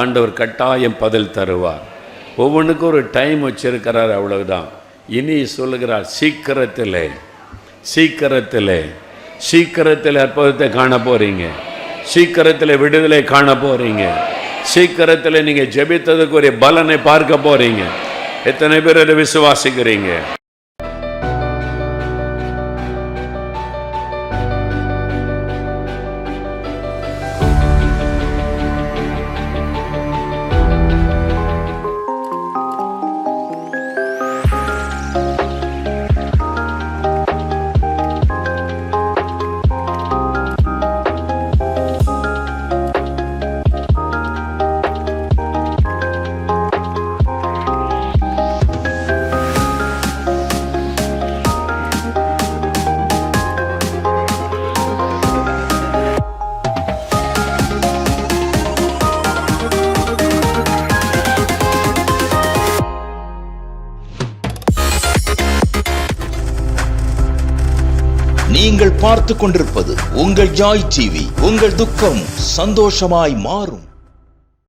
ஆண்டவர் கட்டாயம் பதில் தருவார். ஒவ்வொன்றுக்கும் ஒரு டைம் வச்சிருக்கிறார், அவ்வளவுதான். இனி சொல்லுகிறார், சீக்கிரத்தில் சீக்கிரத்தில் சீக்கிரத்தில் அற்புதத்தை காண போறீங்க. சீக்கிரத்தில் விடுதலை காண போறீங்க. சீக்கிரத்தில் நீங்கள் ஜெபித்ததுக்கு ஒரு பலனை பார்க்க போறீங்க. எத்தனை பேர் அதை விசுவாசிக்கிறீங்க? நீங்கள் பார்த்து கொண்டிருப்பது உங்கள் ஜாய் டிவி. உங்கள் துக்கம் சந்தோஷமாய் மாறும்.